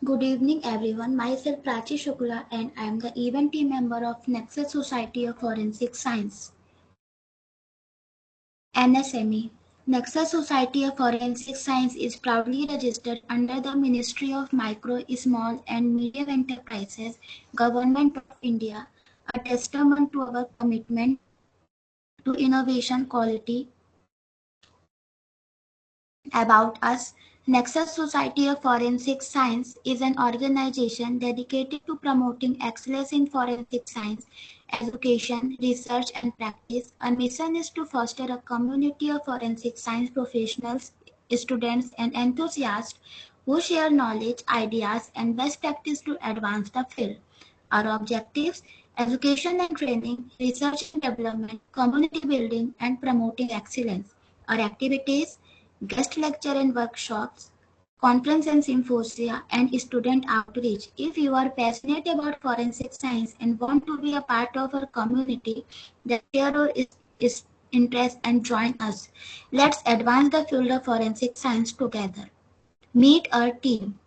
Good evening, everyone. Myself Prachi Shukla, and I am the event team member of Nexus Society of Forensic Science, NSME. Nexus Society of Forensic Science is proudly registered under the Ministry of Micro, Small and Medium Enterprises, Government of India, a testament to our commitment to innovation, quality. About us, Nexus Society of Forensic Science is an organization dedicated to promoting excellence in forensic science, education, research, and practice. Our mission is to foster a community of forensic science professionals, students, and enthusiasts who share knowledge, ideas, and best practice to advance the field. Our objectives: education and training, research and development, community building, and promoting excellence. Our activities: guest lecture and workshops, conference and symposia, and student outreach. If you are passionate about forensic science and want to be a part of our community, then share your interest and join us. Let's advance the field of forensic science together. Meet our team.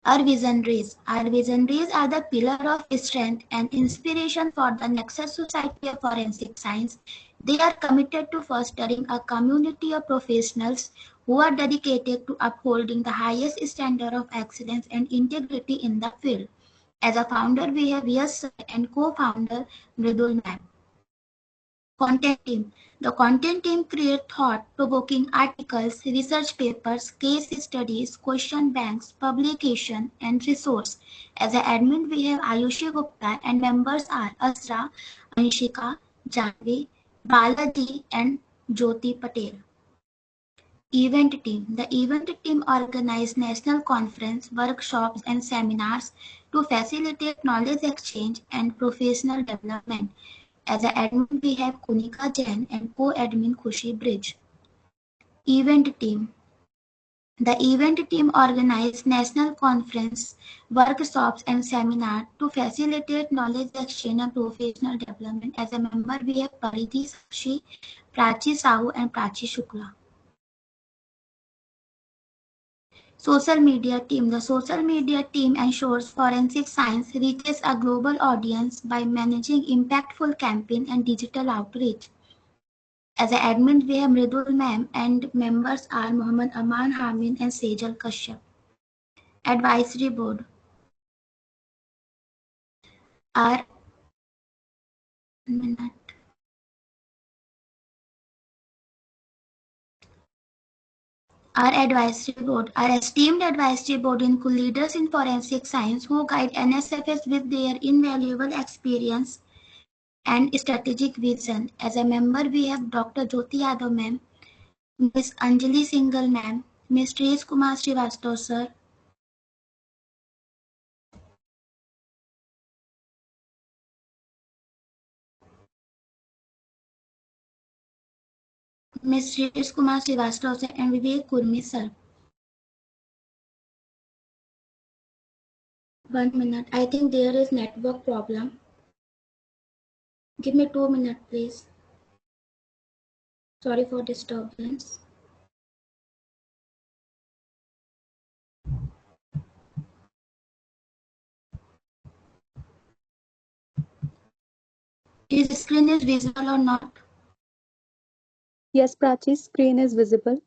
Our visionaries. Our visionaries are the pillar of strength and inspiration for the Nexus Society of Forensic Science. They are committed to fostering a community of professionals who are dedicated to upholding the highest standard of excellence and integrity in the field. As a founder, we have Yash Sir and co-founder Mridul Ma'am. Content team. The content team create thought-provoking articles, research papers, case studies, question banks, publication, and resource. As an admin, we have Ayushi Gupta and members are Asra, Anshika, Janvi, Balaji, and Jyoti Patel. Event team. The event team organize national conference, workshops, and seminars to facilitate knowledge exchange and professional development. As an admin, we have Kunika Jain and co-admin Khushi Bridge. Event team. The event team organizes national conference, workshops, and seminars to facilitate knowledge exchange and professional development. As a member, we have Paridhi Sakshi, Prachi Sahu, and Prachi Shukla. Social media team. The social media team ensures forensic science reaches a global audience by managing impactful campaign and digital outreach. As an admin, we have Mridul Ma'am and members are Mohammad Aman Hamin and Sejal Kashyap. Advisory Board. Our Our advisory board, our esteemed advisory board include leaders in forensic science who guide NSFS with their invaluable experience and strategic vision. As a member, we have Dr. Jyoti Yadav Ma'am, Ms. Anjali Singhal Ma'am, Ms. Trish Kumar Srivastav Sir, Ms. Trish Kumar Srivastav Sir, and Vivek Kurmi Sir. 1 minute. I think there is network problem. Give me 2 minutes, please. Sorry for disturbance. Is screen is visible or not? Yes, Prachi's screen is visible.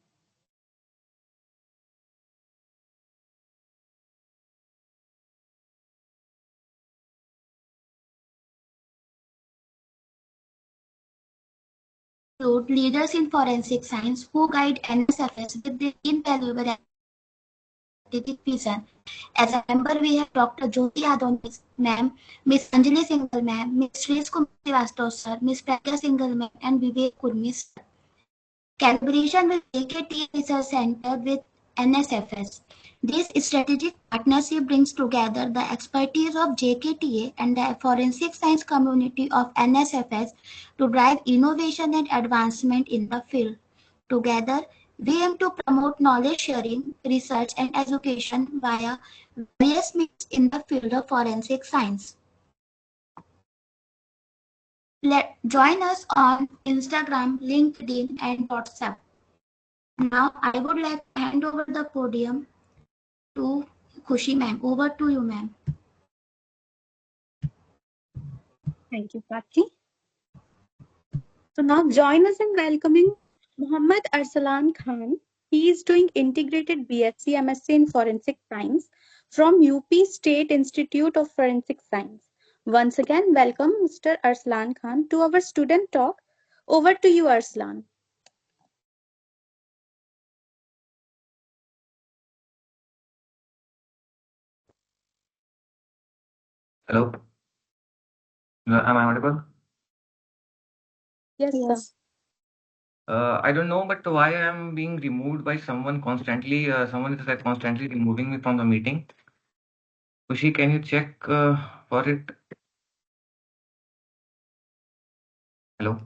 Leaders in forensic science who guide NSFS with their invaluable strategic vision. As a member, we have Dr. Jyoti Yadav Ma'am, Ms. Anjali Singhal Ma'am, Ms. Shrees Kumar Srivastav Sir, Ms. Pragya Singhal Ma'am, and Vivek Kurmi Sir. Collaboration with JKT Research Center with NSFS. This strategic partnership brings together the expertise of JKTA and the forensic science community of NSFS to drive innovation and advancement in the field. Together, we aim to promote knowledge sharing, research, and education via various means in the field of forensic science. Join us on Instagram, LinkedIn, and WhatsApp. Now, I would like to hand over the podium to Khushi ma'am. Over to you, ma'am. Thank you, Prachi. So now join us in welcoming Muhammad Arsalan Khan. He is doing integrated BSc MSc in Forensic Science from UP State Institute of Forensic Science. Once again, welcome Mr. Arsalan Khan to our student talk. Over to you, Arsalan. Hello. Am I audible? Yes, sir. I don't know, but why I am being removed by someone constantly? Someone is like constantly removing me from the meeting. Kushi, can you check for it? Hello.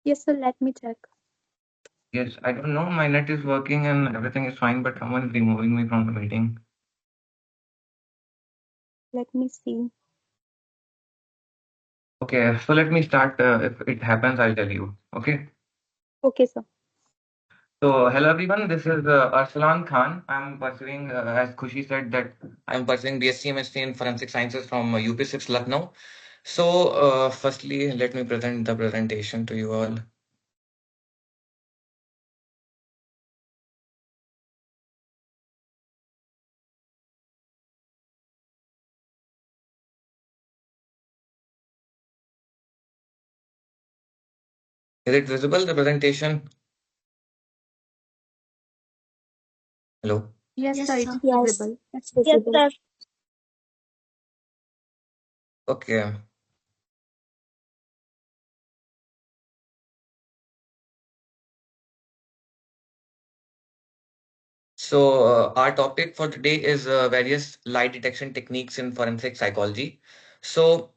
Yes, sir. Let me check. Yes, I don't know. My net is working and everything is fine, but someone is removing me from the meeting. Let me see. Okay, so let me start. If it happens, I'll tell you. Okay. Okay, sir. So, hello everyone. This is Arsalan Khan. I'm pursuing, as Khushi said, that I'm pursuing BSc MSc in Forensic Sciences from UP6 Lucknow. So, firstly, let me present the presentation to you all. Is it visible, the presentation? Hello? Yes, Yes, sir. It's sir. visible. Yes, sir. Okay. So, our topic for today is various lie detection techniques in forensic psychology. So,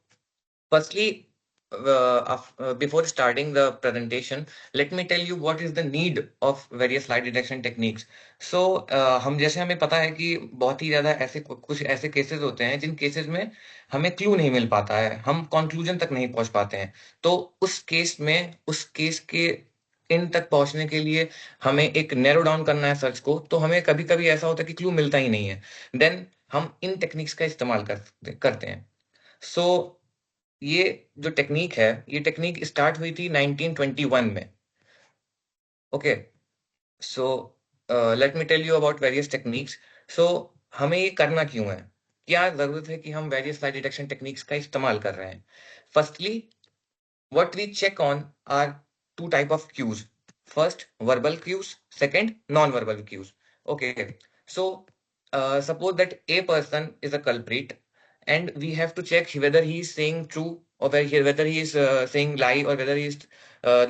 firstly, before starting the presentation, let me tell you what is the need of various lie detection techniques. So, हम जैसे हमें पता है कि बहुत ही ज़्यादा ऐसे कुछ ऐसे केसेस होते हैं जिन केसेस में हमें क्लू नहीं मिल पाता है, हम कंक्लूजन तक नहीं पहुंच पाते हैं। तो उस केस के इन तक पहुंचने के लिए हमें एक नैरो डाउन करना है सर्च को, तो हमें कभी-कभी ऐसा होता है कि क्लू मिलता ही नहीं है। देन हम इन टेक्निक्स का इस्तेमाल करते हैं। सो ये जो टेक्निक है, ये टेक्निक स्टार्ट हुई थी 1921 में। Okay, so let me tell you about various techniques. So हमें ये करना क्यों है? क्या जरूरत है कि हम वेरियस लाई डिटेक्शन टेक्निक्स का इस्तेमाल कर रहे हैं? Firstly, what we check on are two type of cues. First, verbal cues. Second, non-verbal cues. Okay, so suppose that a person is a culprit and we have to check whether he is saying true or whether he is saying lie or whether he is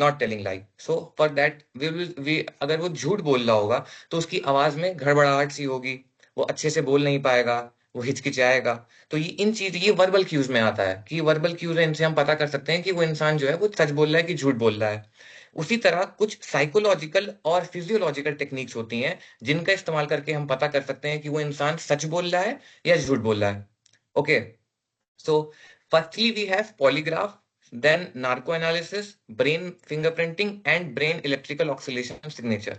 not telling lie. So for that we अगर वो झूठ बोल रहा होगा तो उसकी आवाज में घड़बड़ाहट सी होगी, वो अच्छे से बोल नहीं पाएगा, वो हिचकिचाएगा। तो ये वर्बल क्यूज में आता है कि वर्बल क्यूज है, इनसे हम पता कर सकते हैं कि वो इंसान जो है वो सच बोल रहा है कि झूठ बोल रहा है। उसी तरह कुछ साइकोलॉजिकल और फिजियोलॉजिकल टेक्निक्स होती हैं जिनका इस्तेमाल करके हम पता कर सकते हैं कि वो इंसान सच बोल रहा है या झूठ बोल रहा है। Okay, so firstly we have polygraph, then narco analysis, brain fingerprinting and brain electrical oscillation signature.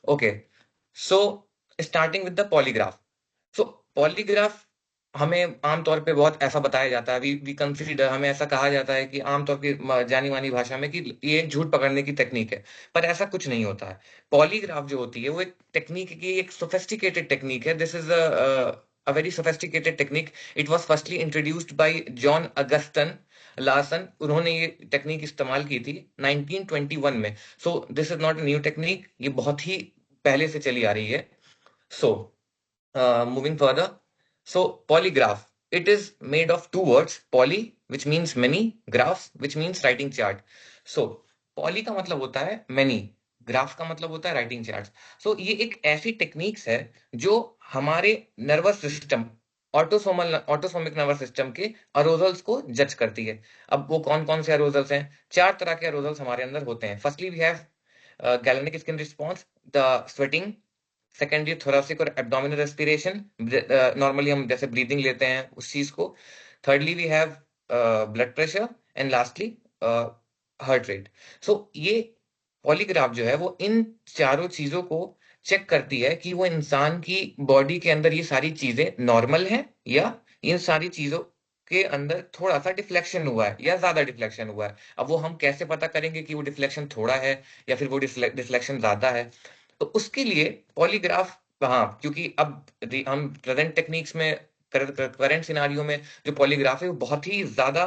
Okay, so starting with the polygraph. So polygraph हमें आमतौर पे बहुत ऐसा बताया जाता है, वी कंसीडर, हमें ऐसा कहा जाता है कि आमतौर की जानी मानी भाषा में कि ये झूठ पकड़ने की टेक्निक है, पर ऐसा कुछ नहीं होता है। पॉलीग्राफ जो होती है वो एक टेक्निक की एक सोफिस्टिकेटेड टेक्निक है। This is a very sophisticated technique. It was firstly introduced by John Augustin Larson. उन्होंने ये टेक्निक इस्तेमाल की थी 1921 में। So this is not new technique, ये बहुत ही पहले से चली आ रही है। सो moving further, so polygraph, it is made of two words, poly which means many, graph which means writing chart. So poly का मतलब होता है many, ग्राफ का मतलब होता है राइटिंग चार्ट। सो ये एक ऐसी टेक्निक्स है जो हमारे नर्वस सिस्टम, ऑटोसोमिक नर्वस सिस्टम के अरोजल्स को जज करती है। अब वो कौन कौन से अरोजल्स हैं? 4 तरह के अरोजल्स हमारे अंदर होते हैं। Firstly we have galvanic skin response, the sweating. Secondly thoracic और एब्डोमिनल रेस्पिरेशन, नॉर्मली हम जैसे ब्रीदिंग लेते हैं उस चीज को। Thirdly we have blood pressure and lastly heart rate. So ये पॉलीग्राफ जो है वो इन चारों चीजों को चेक करती है कि वो इंसान की बॉडी के अंदर ये सारी चीजें नॉर्मल हैं या इन सारी चीजों के अंदर थोड़ा सा डिफ्लेक्शन हुआ है या ज्यादा डिफ्लेक्शन हुआ है। अब वो हम कैसे पता करेंगे कि वो डिफ्लेक्शन थोड़ा है या फिर वो डिफ्लेक्शन ज्यादा है? तो उसके लिए पॉलीग्राफ, हाँ, क्योंकि अब हम प्रेजेंट टेक्निक्स में, करंट सिनारियो में जो पॉलीग्राफ है वो बहुत ही ज्यादा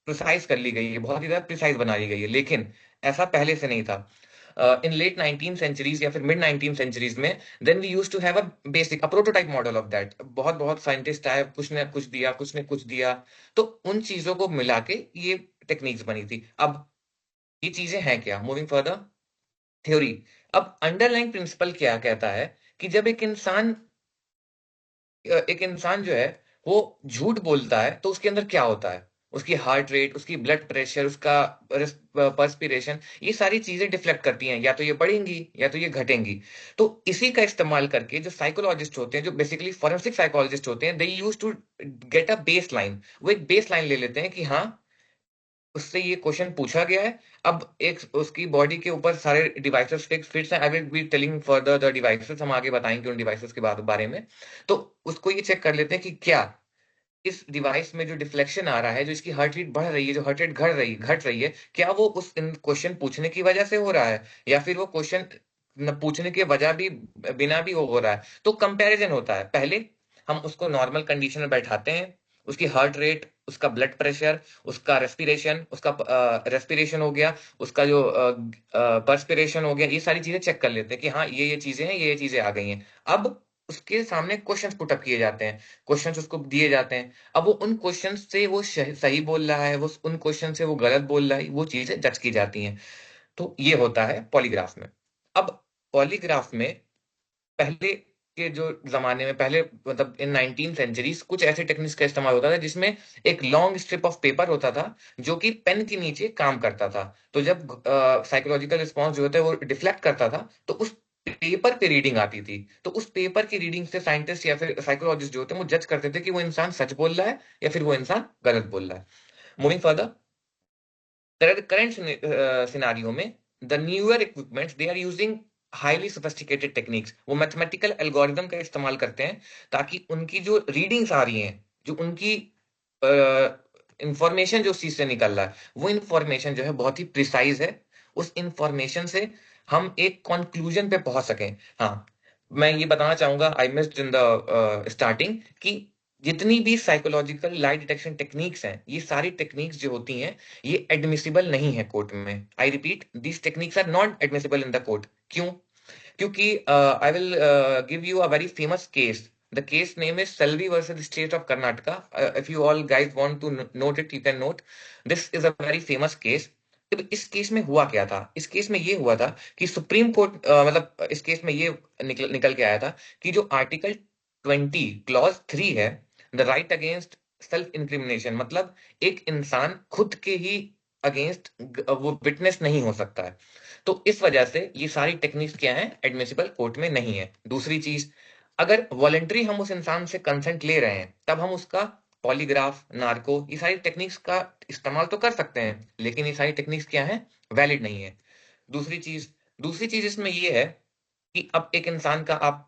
प्रिसाइज कर ली गई है, बहुत ही ज्यादा प्रिसाइज बना ली गई है, लेकिन ऐसा पहले से नहीं था। इन लेट 19 सेंचुरीज या फिर मिड 19 सेंचुरीज में, then we used to have a basic, a prototype model of that. बहुत बहुत साइंटिस्ट आए, कुछ ने कुछ दिया, कुछ ने कुछ दिया, तो उन चीजों को मिला के ये टेक्निक्स बनी थी। अब ये चीजें हैं क्या? Moving further, theory. अब अंडरलाइंग प्रिंसिपल क्या कहता है कि जब एक इंसान जो है वो झूठ बोलता है तो उसके अंदर क्या होता है? उसकी हार्ट रेट, उसकी ब्लड प्रेशर, उसका पर्सपिरेशन, ये सारी चीजें डिफ्लेक्ट करती हैं, या तो ये बढ़ेंगी या तो ये घटेंगी। तो इसी का इस्तेमाल करके जो साइकोलॉजिस्ट होते हैं, जो बेसिकली फॉरेंसिक साइकोलॉजिस्ट होते हैं, they use to get a base line. वो एक बेस लाइन ले लेते हैं कि हाँ, उससे ये क्वेश्चन पूछा गया है। अब एक उसकी बॉडी के ऊपर सारे डिवाइसेस फिक्स हैं। आई will be telling further the devices, हम आगे बताएंगे उन डिवाइसेस के बारे में। तो उसको ये चेक कर लेते हैं कि क्या इस डिवाइस में जो डिफ्लेक्शन आ रहा है, जो इसकी हार्ट रेट बढ़ रही है, जो हार्ट रेट घट रही है, क्या वो उस क्वेश्चन पूछने की वजह से हो रहा है, या फिर वो क्वेश्चन न पूछने के वजह भी बिना भी वो हो रहा है। तो कंपैरिजन होता है। पहले हम उसको नॉर्मल कंडीशन में बैठाते हैं, उसकी हार्ट रेट, उसका ब्लड प्रेशर, उसका रेस्पिरेशन, उसका रेस्पिरेशन हो गया, उसका जो पर्सपिरेशन हो गया, ये सारी चीजें चेक कर लेते हैं कि हाँ, ये चीजें हैं, ये चीजें आ गई हैं। अब उसके सामने क्वेश्चंस पुटअप किए जाते हैं, क्वेश्चंस उसको दिए जाते हैं। अब वो उन क्वेश्चन से वो सही बोल रहा है, वो उन क्वेश्चन से वो गलत बोल रहा है, वो चीजें जज की जाती हैं। तो ये होता है पॉलीग्राफ में। अब पॉलीग्राफ में पहले के जो जमाने में, पहले मतलब इन 19 सेंचुरीज, कुछ ऐसे टेक्निक्स का इस्तेमाल होता था जिसमें एक लॉन्ग स्ट्रिप ऑफ पेपर होता था जो कि पेन के नीचे काम करता था। तो जब साइकोलॉजिकल रिस्पॉन्स जो होता है वो डिफ्लेक्ट करता था, तो उस पेपर पे रीडिंग आती थी। तो उस पेपर की रीडिंग से साइंटिस्ट या फिर साइकोलॉजिस्ट जो होते हैं वो जज करते थे कि वो इंसान सच बोल रहा है या फिर वो इंसान गलत बोल रहा है। मूविंग फर्दर, करंट सिनारियो में the newer equipments, they are using highly sophisticated techniques. वो मैथमेटिकल एल्गोरिदम का इस्तेमाल करते हैं ताकि उनकी जो रीडिंग्स आ रही हैं, जो उनकी इंफॉर्मेशन जो उस चीज से निकल रहा है, वो इंफॉर्मेशन जो है बहुत ही प्रिसाइज है। उस इंफॉर्मेशन से हम एक कंक्लूजन पे पहुंच सकें। हाँ, मैं ये बताना चाहूंगा, I missed in the starting, कि जितनी भी साइकोलॉजिकल लाइट डिटेक्शन टेक्निक्स हैं, ये सारी टेक्निक्स जो होती हैं, ये एडमिसिबल नहीं है कोर्ट में। I repeat, these techniques are not admissible in the court. क्यों? क्योंकि I will give you a very famous case. The case name is Selvi versus state of Karnataka. If you all guys want to note it, you can note. This is a very famous case. अब इस case में हुआ क्या था? इस case में ये हुआ था कि सुप्रीम कोर्ट, मतलब इस केस में ये निकल के आया था कि जो आर्टिकल 20 क्लॉज 3 है, the right against self incrimination, मतलब एक इंसान खुद के ही अगेंस्ट वो विटनेस नहीं हो सकता है। तो इस वजह से ये सारी टेक्निक्स क्या है, एडमिसिबल कोर्ट में नहीं है। दूसरी चीज, अगर वॉलेंट्री हम उस इंसान से कंसेंट ले रहे हैं, तब हम उसका पॉलीग्राफ, नार्को, ये सारी टेक्निक्स का इस्तेमाल तो कर सकते हैं, लेकिन ये सारी टेक्निक्स क्या है, वैलिड नहीं है। दूसरी चीज दूसरी चीज इसमें ये है कि अब एक इंसान का आप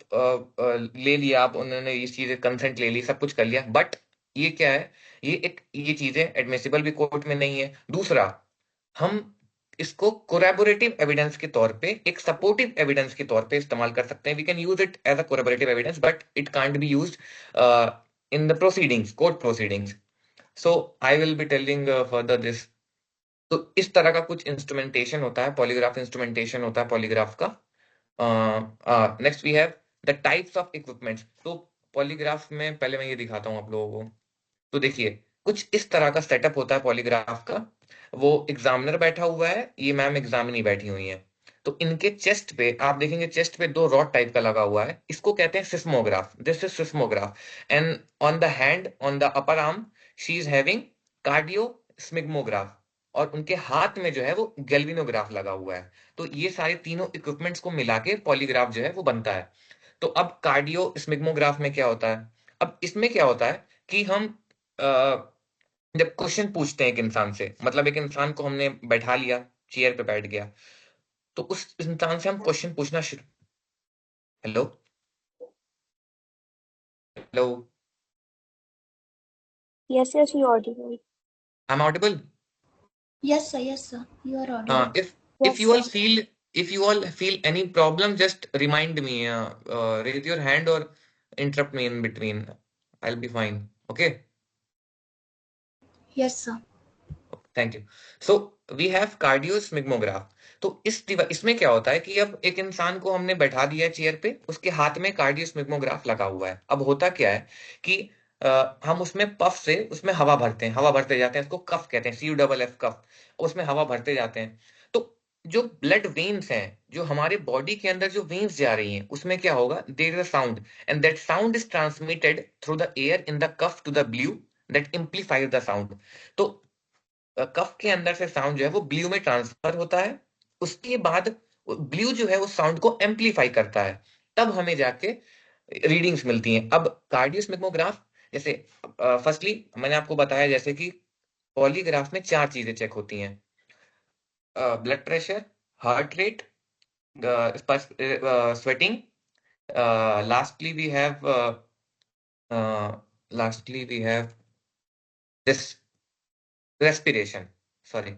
ले लिया, आप उन्होंने ये चीजें कंसेंट ले ली, सब कुछ कर लिया, बट ये क्या है, ये चीजें एडमिसिबल भी कोर्ट में नहीं है। दूसरा, हम इसको कोलैबोरेटिव एविडेंस के तौर पे, एक सपोर्टिव एविडेंस के तौर पे इस्तेमाल कर सकते हैं। We can use it as a collaborative evidence, but it can't be used in the proceedings, court proceedings. So I will be telling further this. तो इस तरह का कुछ इंस्ट्रूमेंटेशन होता है, पॉलीग्राफ इंस्ट्रूमेंटेशन होता है पॉलीग्राफ का। Next we have the types of equipments. तो पॉलीग्राफ में पहले मैं ये दिखाता हूँ आप लोगों को। तो देखिए, कुछ इस तरह का सेटअप होता है पॉलीग्राफ का। वो एग्जामिनर बैठा हुआ है, ये मैम एग्जामिनी बैठी हुई है। तो इनके चेस्ट पे आप देखेंगे, चेस्ट पे दो रॉड टाइप का लगा हुआ है, इसको कहते हैं seismograph. This is seismograph. And on the hand, on the upper arm, she is having cardio sphygmograph. और उनके हाथ में जो है वो गैल्विनोग्राफ लगा हुआ है। तो ये सारे तीनों इक्विपमेंट्स को मिला के पॉलीग्राफ जो है वो बनता है। तो अब कार्डियो स्मिग्मोग्राफ में क्या होता है? अब इसमें क्या होता है कि हम जब क्वेश्चन पूछते हैं एक इंसान से, मतलब एक इंसान को हमने बैठा लिया, चेयर पे बैठ गया, तो उस इंसान से हम क्वेश्चन पूछना शुरू Hello? Hello? Yes, yes, you audible. I'm audible? Yes, sir. You are audible. If Yes, you all sir. feel if you all feel any problem, just remind me. Raise your hand or interrupt me in between. I'll be fine. Okay. Yes, sir. Thank you so we have cardiosphygmograph तो इसमें क्या होता है कि अब एक इंसान को हमने बैठा दिया है चेयर पे उसके हाथ में कार्डियोस्मिग्मोग्राफ लगा हुआ है अब होता क्या है कि हम उसमें पफ से उसमें हवा भरते हैं हवा भरते जाते हैं उसको कफ कहते हैं CUFF कफ उसमें हवा भरते जाते हैं तो जो ब्लड वेन्स हैं जो हमारे बॉडी के अंदर जो वेन्स जा रही हैं उसमें क्या होगा there is a sound and that sound is transmitted through the air in the cuff to the blue that amplifies the sound तो कफ के अंदर से साउंड जो है वो ब्लू में ट्रांसफर होता है उसके बाद ब्लू जो है वो साउंड को एम्पलीफाई करता है तब हमें जाके रीडिंग्स मिलती हैं अब कार्डियोस्मिग्मोग्राफ जैसे फर्स्टली मैंने आपको बताया जैसे कि पॉलीग्राफ में 4 चीजें चेक होती हैं blood pressure heart rate sweating lastly we have this respiration sorry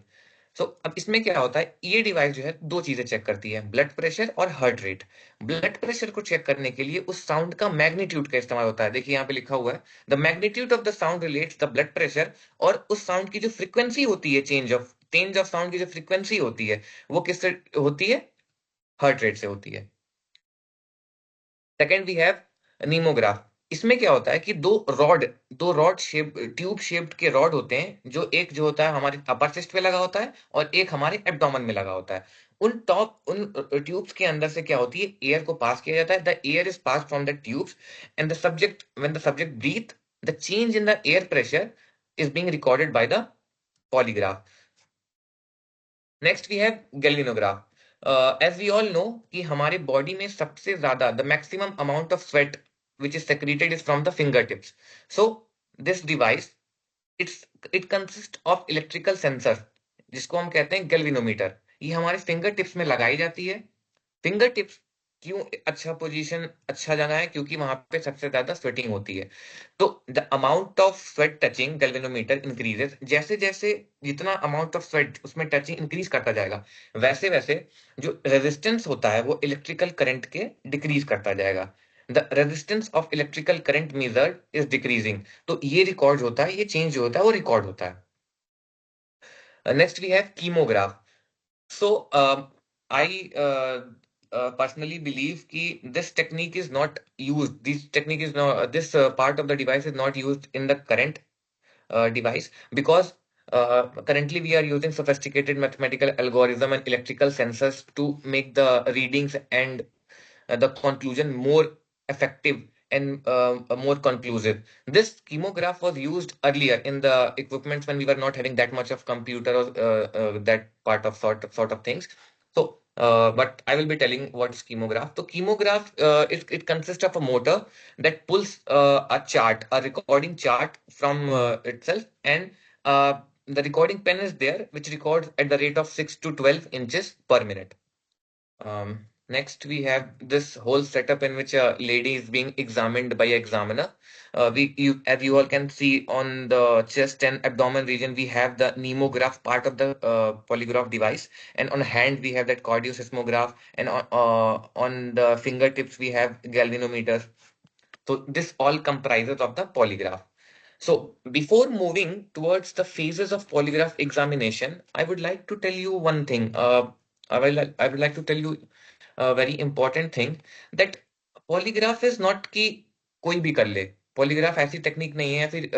so अब इसमें क्या होता है ये डिवाइस जो है 2 चीजें चेक करती है ब्लड प्रेशर और हार्ट रेट ब्लड प्रेशर को चेक करने के लिए उस साउंड का मैग्नीट्यूड का इस्तेमाल होता है देखिए यहाँ पे लिखा हुआ है the magnitude of the sound relates the blood pressure और उस साउंड की जो फ्रीक्वेंसी होती है चेंज ऑफ साउंड की जो फ्रीक्वेंसी होती है वो किससे होती है हार्ट रेट से होती है सेकेंड वी हैव नीमोग्राफ इसमें क्या होता है कि दो रॉड शेप ट्यूब शेप्ड के रॉड होते हैं जो एक जो होता है हमारे अपर चेस्ट पे लगा होता है और एक हमारे एब्डोमेन में लगा होता है उन ट्यूब्स के अंदर से क्या होती है एयर को पास किया जाता है the air is pass from the tubes and the subject when the subject breathe the change in the air pressure is being recorded by the polygraph next we have galvanograph as we all know कि हमारे body में सबसे ज्यादा the maximum amount of sweat which is secreted is from the fingertips so this device it consist of electrical sensor जिसको हम कहते हैं galvanometer ये हमारे फिंगर टिप्स में लगाई जाती है फिंगर टिप्स क्यों अच्छा पोजीशन अच्छा जगह है क्योंकि वहां पे सबसे ज्यादा स्वेटिंग होती है तो the amount of sweat touching galvanometer increases जैसे जैसे जितना अमाउंट ऑफ स्वेट उसमें टचिंग इंक्रीज करता जाएगा वैसे वैसे जो रेजिस्टेंस होता है वो इलेक्ट्रिकल करंट के डिक्रीज करता जाएगा the resistance of electrical current measured is decreasing तो ये रिकॉर्ड होता है ये चेंज जो होता है वो रिकॉर्ड होता है next we have kymograph so I personally believe कि this technique is not used this technique is not this part of the device is not used in the current device because currently we are using sophisticated mathematical algorithm and electrical sensors to make the readings and the conclusion more effective and more conclusive. This chemograph was used earlier in the equipments when we were not having that much of computer or that part of sort of things. So, but I will be telling what is chemograph. So, chemograph it consists of a motor that pulls a chart, a recording chart from itself, and the recording pen is there, which records at the rate of 6 to 12 inches per minute. Next, we have this whole setup in which a lady is being examined by an examiner. As you all can see on the chest and abdomen region, we have the nemograph part of the polygraph device, and on hand we have that cardioseismograph, and on the fingertips we have galvanometers. So this all comprises of the polygraph. So before moving towards the phases of polygraph examination, I would like to tell you one thing. I would like to tell you a very important thing that polygraph is not कि कोई भी कर ले polygraph ऐसी technique नहीं है फिर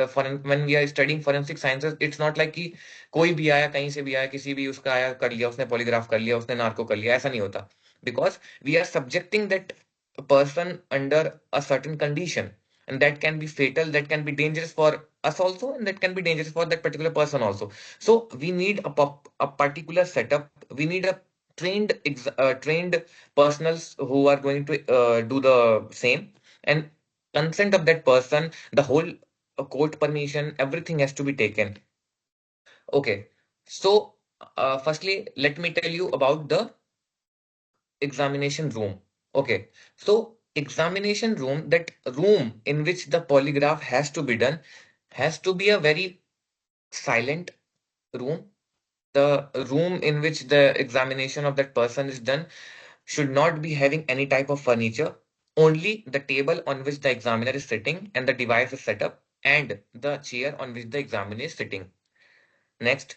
when we are studying forensic sciences it's not like कि कोई भी आया कहीं से भी आया किसी भी उसका आया कर लिया उसने पॉलीग्राफ कर लिया उसने नार्को कर लिया ऐसा नहीं होता because we are subjecting that person under a certain condition and that can be fatal that can be dangerous for us also and that can be dangerous for that particular person also so we need a particular setup we need a trained personals who are going to do the same and consent of that person the whole court permission everything has to be taken okay so firstly let me tell you about the examination room okay so examination room, that room in which the polygraph has to be done, has to be a very silent room. The room in which the examination of that person is done should not be having any type of furniture. Only the table on which the examiner is sitting and the device is set up, and the chair on which the examiner is sitting. Next,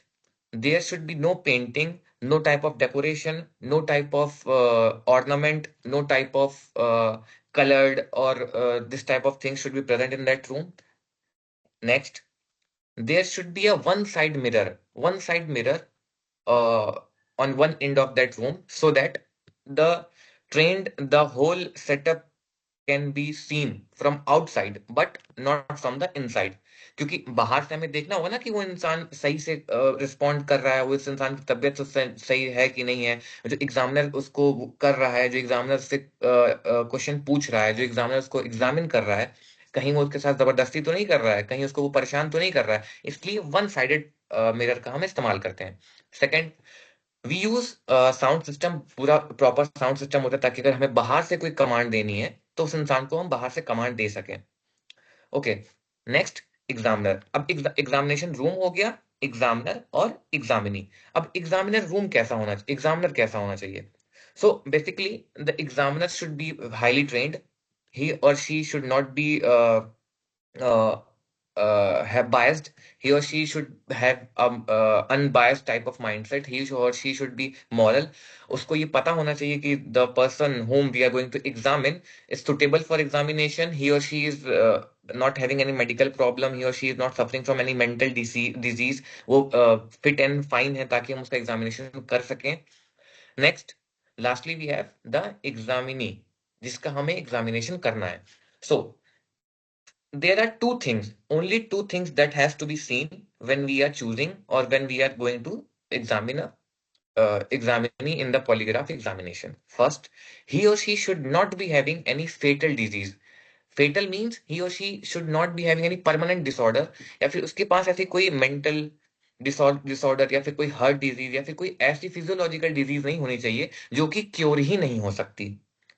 there should be no painting, no type of decoration, no type of ornament, no type of colored or this type of thing should be present in that room. Next, there should be a one side mirror uh, on one end of that room, so that the whole setup can be seen from outside but not from the inside. क्योंकि बाहर से हमें देखना होगा ना कि वो इंसान सही से रिस्पॉन्ड कर रहा है, वो इस इंसान की तबीयत तो सही है कि नहीं है, जो एग्जामिनर उसको कर रहा है, जो एग्जामिनर से क्वेश्चन पूछ रहा है, जो एग्जामिनर उसको एग्जामिन कर रहा है, कहीं वो उसके साथ जबरदस्ती तो नहीं कर रहा है, कहीं उसको वो परेशान तो नहीं कर रहा है। इसलिए वन साइडेड मिरर का हम इस्तेमाल करते हैं। Second, we use sound system, पूरा प्रॉपर साउंड सिस्टम होता है ताकि अगर हमें बाहर से कोई कमांड देनी है तो उस इंसान को हम बाहर से कमांड दे सकें। Okay, next, examiner. अब एग्जामिनेशन रूम हो गया, एग्जामिनर और एग्जामिनी। अब एग्जामिनर रूम कैसा होना चाहिए, एग्जामिनर कैसा होना चाहिए? So basically the examiner should be highly trained, he or she should not be uh, have biased. He or she should have unbiased type of mindset. He or she should be moral. उसको ये पता होना चाहिए कि the person whom we are going to examine is suitable for examination. He or she is not having any medical problem. He or she is not suffering from any mental disease. वो fit and fine है ताकि हम उसका examination कर सकें। Next, lastly we have the examinee, जिसका हमें examination करना है। So there are only two things that has to be seen when we are choosing or when we are going to examine a examinee in the polygraph examination. First, he or she should not be having any fatal disease. Fatal means he or she should not be having any permanent disorder, या फिर उसके पास ऐसी कोई mental disorder या फिर कोई heart disease या फिर कोई ऐसी फिजियोलॉजिकल डिजीज नहीं होनी चाहिए जो कि क्योर ही नहीं हो सकती।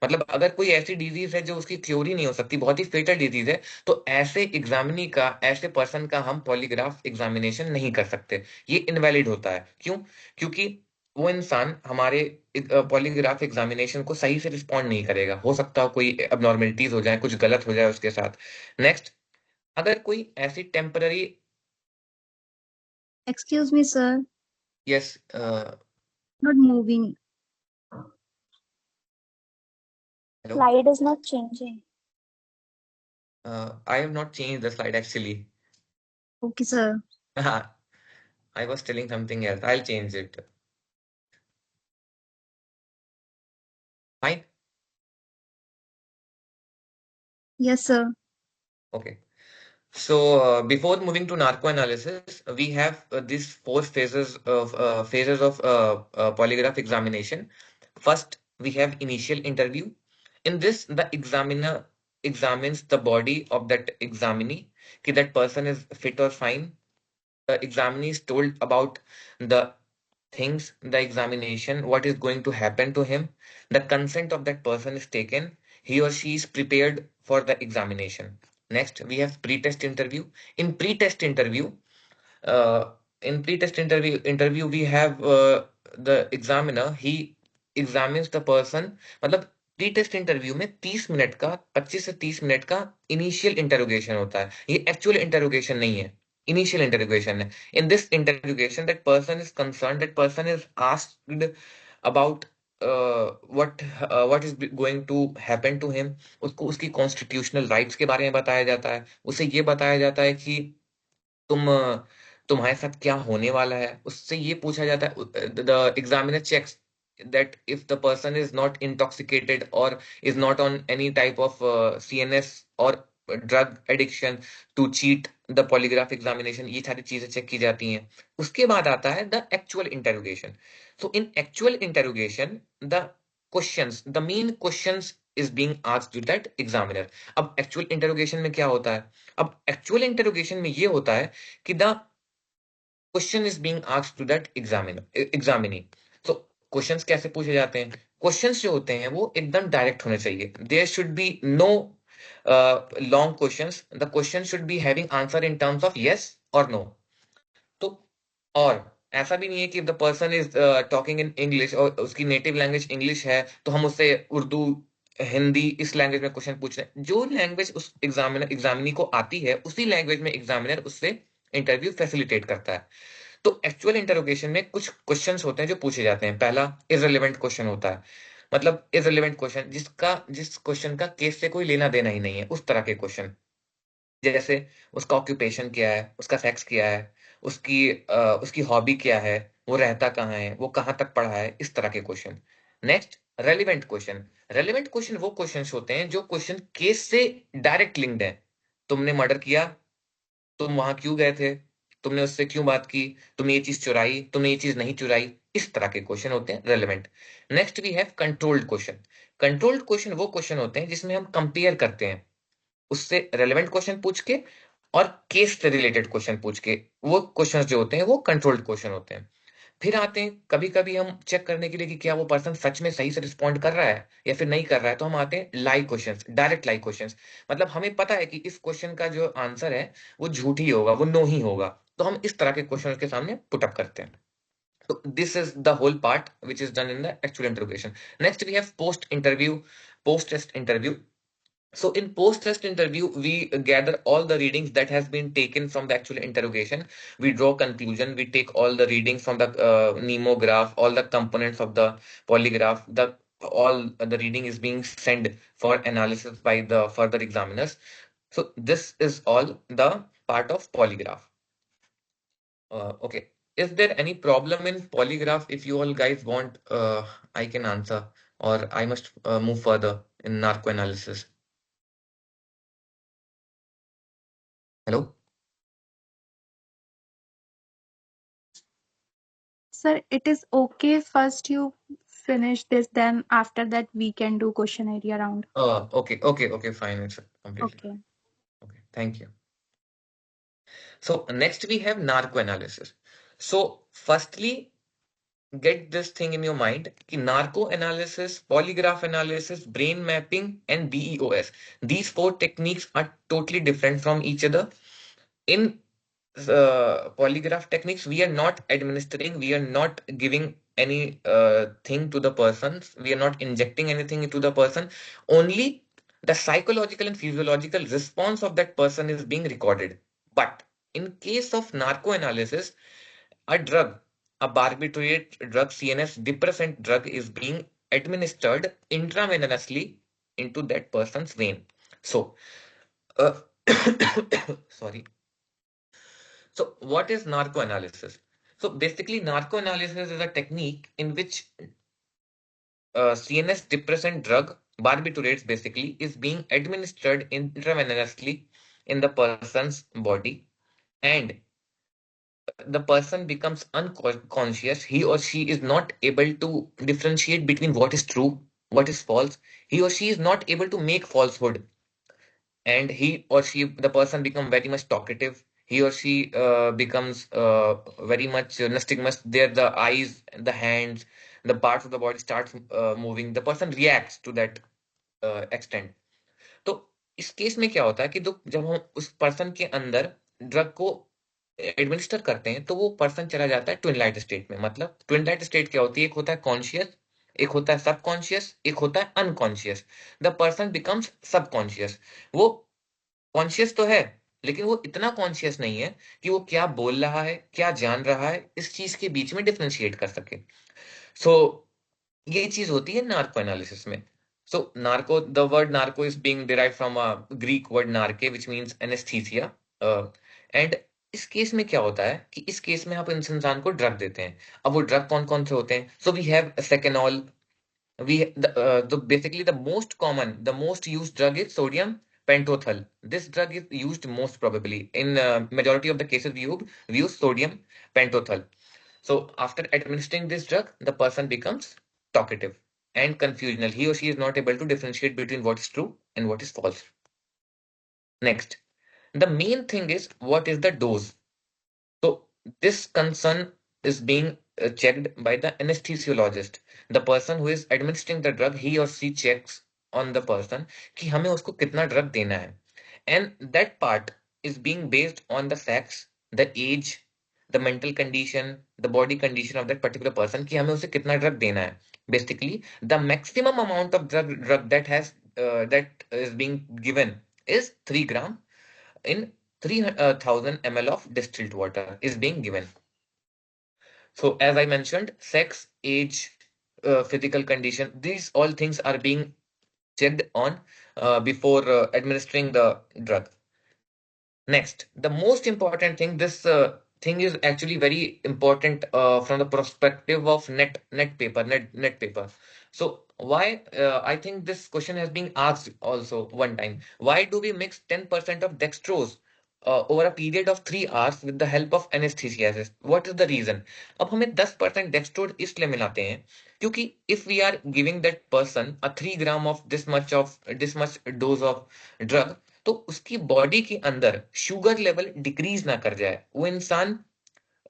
मतलब अगर कोई ऐसी डिजीज है जो उसकी क्योर ही नहीं हो सकती, बहुत ही फेटल डिजीज है, तो ऐसे एग्जामिनी का, ऐसे पर्सन का हम पॉलीग्राफ एग्जामिनेशन नहीं कर सकते। ये इनवैलिड होता है। क्यों? क्योंकि वो इंसान हमारे पॉलीग्राफ एग्जामिनेशन को सही से रिस्पॉन्ड नहीं करेगा। हो सकता है कोई अबनॉर्मलिटीज हो जाए, कुछ गलत हो जाए उसके साथ। नेक्स्ट, अगर कोई ऐसी temporary Excuse me, sir. Yes Not moving. hello, Slide is not changing. I have not changed the slide actually. Okay, sir. I was telling something else. I'll change it. Fine. Yes, sir. Okay. So before moving to narco analysis, we have these four phases of polygraph examination. First, we have initial interview. In this, the examiner examines the body of that examinee, कि that person is fit or fine. The examinee is told about the things, the examination, what is going to happen to him. The consent of that person is taken. He or she is prepared for the examination. Next, we have pre-test interview. In pre-test interview, we have the examiner. He examines the person. मतलब pre test interview में 30 minute का, 25 से 30 minute का initial interrogation होता है। ये actual interrogation नहीं है, initial interrogation है। In this interrogation, that person is concerned, that person is asked about what is going to happen to him. उसको उसकी constitutional rights के बारे में बताया जाता है। उसे ये बताया जाता है कि तुम्हारे साथ क्या होने वाला है। उससे ये पूछा जाता है, the examiner checks that if the person is not intoxicated or is not on any type of CNS or drug addiction to cheat the polygraph examination, ये सारी चीजें चेक की जाती हैं। उसके बाद आता है the actual interrogation. So in actual interrogation the questions, the main questions is being asked to that examiner. अब एक्चुअल इंटरोगेशन में क्या होता है? अब एक्चुअल इंटरोगेशन में ये होता है कि the question is being asked to that examinee. So questions कैसे पूछे जाते हैं? क्वेश्चंस जो होते हैं वो एकदम डायरेक्ट होने चाहिए. There should be no long questions. The question should be having answer in terms of yes और नो. तो और ऐसा भी नहीं है कि the person is talking in English और उसकी नेटिव लैंग्वेज इंग्लिश है तो हम उससे उर्दू, हिंदी इस लैंग्वेज में क्वेश्चन पूछ रहे हैं. जो लैंग्वेज उस एग्जामिनी को आती है उसी लैंग्वेज में एग्जामिनर उससे इंटरव्यू फैसिलिटेट करता है. तो एक्चुअल इंटरोगेशन में कुछ क्वेश्चंस होते हैं जो पूछे जाते हैं. पहला इररिलेवेंट क्वेश्चन होता है. मतलब इररिलेवेंट क्वेश्चन जिस क्वेश्चन का केस से कोई लेना देना ही नहीं है, उस तरह के क्वेश्चन. जैसे उसका ऑक्यूपेशन क्या है, उसका सेक्स क्या है, उसकी हॉबी क्या है, वो रहता कहाँ है, वो कहाँ तक पढ़ा है, इस तरह के question. Next relevant question. Relevant question वो क्वेश्चंस होते हैं जो क्वेश्चन केस से डायरेक्ट लिंक्ड है. तुमने मर्डर किया, तुम वहां क्यों गए थे, तुमने उससे क्यों बात की, तुमने ये चीज चुराई, तुमने ये चीज नहीं चुराई, इस तरह के क्वेश्चन होते हैं relevant. Next we have controlled question. Controlled question वो क्वेश्चन होते हैं जिसमें हम कंपेयर करते हैं उससे रेलेवेंट क्वेश्चन पूछ के और केस से रिलेटेड क्वेश्चन पूछ के. वो क्वेश्चंस जो होते हैं वो कंट्रोल्ड क्वेश्चन होते हैं. फिर आते हैं कभी कभी हम चेक करने के लिए कि क्या वो पर्सन सच में सही से रिस्पॉन्ड कर रहा है या फिर नहीं कर रहा है, तो हम आते हैं लाई क्वेश्चंस, डायरेक्ट लाई क्वेश्चंस. मतलब हमें पता है कि इस क्वेश्चन का जो आंसर है वो झूठ ही होगा, वो नो ही होगा, तो हम इस तरह के क्वेश्चन उसके सामने पुट अप करते हैं. So this is the whole part which is done in the actual interrogation. Next we have post interview, post test interview. So in post-test interview, we gather all the readings that has been taken from the actual interrogation. We draw conclusion. We take all the readings from the Nemo graph, all the components of the polygraph. All the reading is being sent for analysis by the further examiners. So this is all the part of polygraph. Okay. Is there any problem in polygraph? If you all guys want, I can answer, or I must move further in narco analysis. Hello? Sir, it is okay. First you finish this, then after that we can do question area round. Okay, fine. It's completely Okay. okay. Thank you. So next we have narco analysis. So firstly, get this thing in your mind कि narco analysis, polygraph analysis, brain mapping, and BEOS. These four techniques are totally different from each other. In polygraph techniques, we are not administering, we are not giving any thing to the person, we are not injecting anything into the person. Only the psychological and physiological response of that person is being recorded. But in case of narco analysis, a drug, a barbiturate drug, CNS depressant drug, is being administered intravenously into that person's vein. So, sorry. So, what is narco analysis? So, basically, narco analysis is a technique in which CNS depressant drug, barbiturates basically, is being administered intravenously in the person's body, and the person becomes unconscious. He or she is not able to differentiate between what is true, what is false. He or she is not able to make falsehood, and he or she, the person, become very much talkative. He or she becomes very much nystagmus. There the eyes, the hands, the parts of the body starts moving. The person reacts to that extent. तो इस case में क्या होता है कि जब हम उस पर्सन के अंदर ड्रग को एडमिनिस्टर करते हैं तो वो पर्सन चला जाता है ट्विन लाइट स्टेट में. मतलब ट्विन लाइट स्टेट क्या होती है? एक होता है कॉन्शियस, एक होता है सबकॉन्शियस, एक होता है unconscious. The person becomes subconscious. वो कॉन्शियस तो है लेकिन वो इतना कॉन्शियस नहीं है कि वो क्या बोल रहा है, क्या जान रहा है, इस चीज के बीच में डिफरेंशिएट कर सके. सो ये चीज होती है नार्को एनालिसिस में. So narco, the word narco is being derived from a Greek word narke, which means anesthesia. And इस केस में क्या होता है कि इस केस में आप इस इंसान को ड्रग देते हैं. अब वो ड्रग कौन कौन से होते हैं? सो वी हैव सेकेनॉल. Basically the most common, the most used drug is sodium pentothal. This drug is used most probably in majority of the cases. We use sodium pentothal. So after administering this drug, the person becomes talkative and confusional. He or she is not able to differentiate between what is true and what is false. Next, the main thing is what is the dose. So this concern is being checked by the anesthesiologist. The person who is administering the drug, he or she checks on the person कि हमें उसको कितना drug देना है, and that part is being based on the facts, the age, the mental condition, the body condition of that particular person कि हमें उसे कितना ड्रग देना है. Basically, the maximum amount of drug that is being given is 3 gram in 3,000 ml of distilled water is being given. So as I mentioned, sex, age, physical condition, these all things are being checked on before administering the drug. Next, the most important thing, this thing is actually very important from the perspective of net paper. So why I think this question has been asked also one time. Why do we mix 10% of dextrose over a period of 3 hours with the help of anesthesiologist? What is the reason? अब हमें 10% dextrose इसलिए मिलाते हैं क्योंकि if we are giving that person a 3 gram of this much dose of drug, तो उसकी body के अंदर शुगर लेवल डिक्रीज ना कर जाए, वो इंसान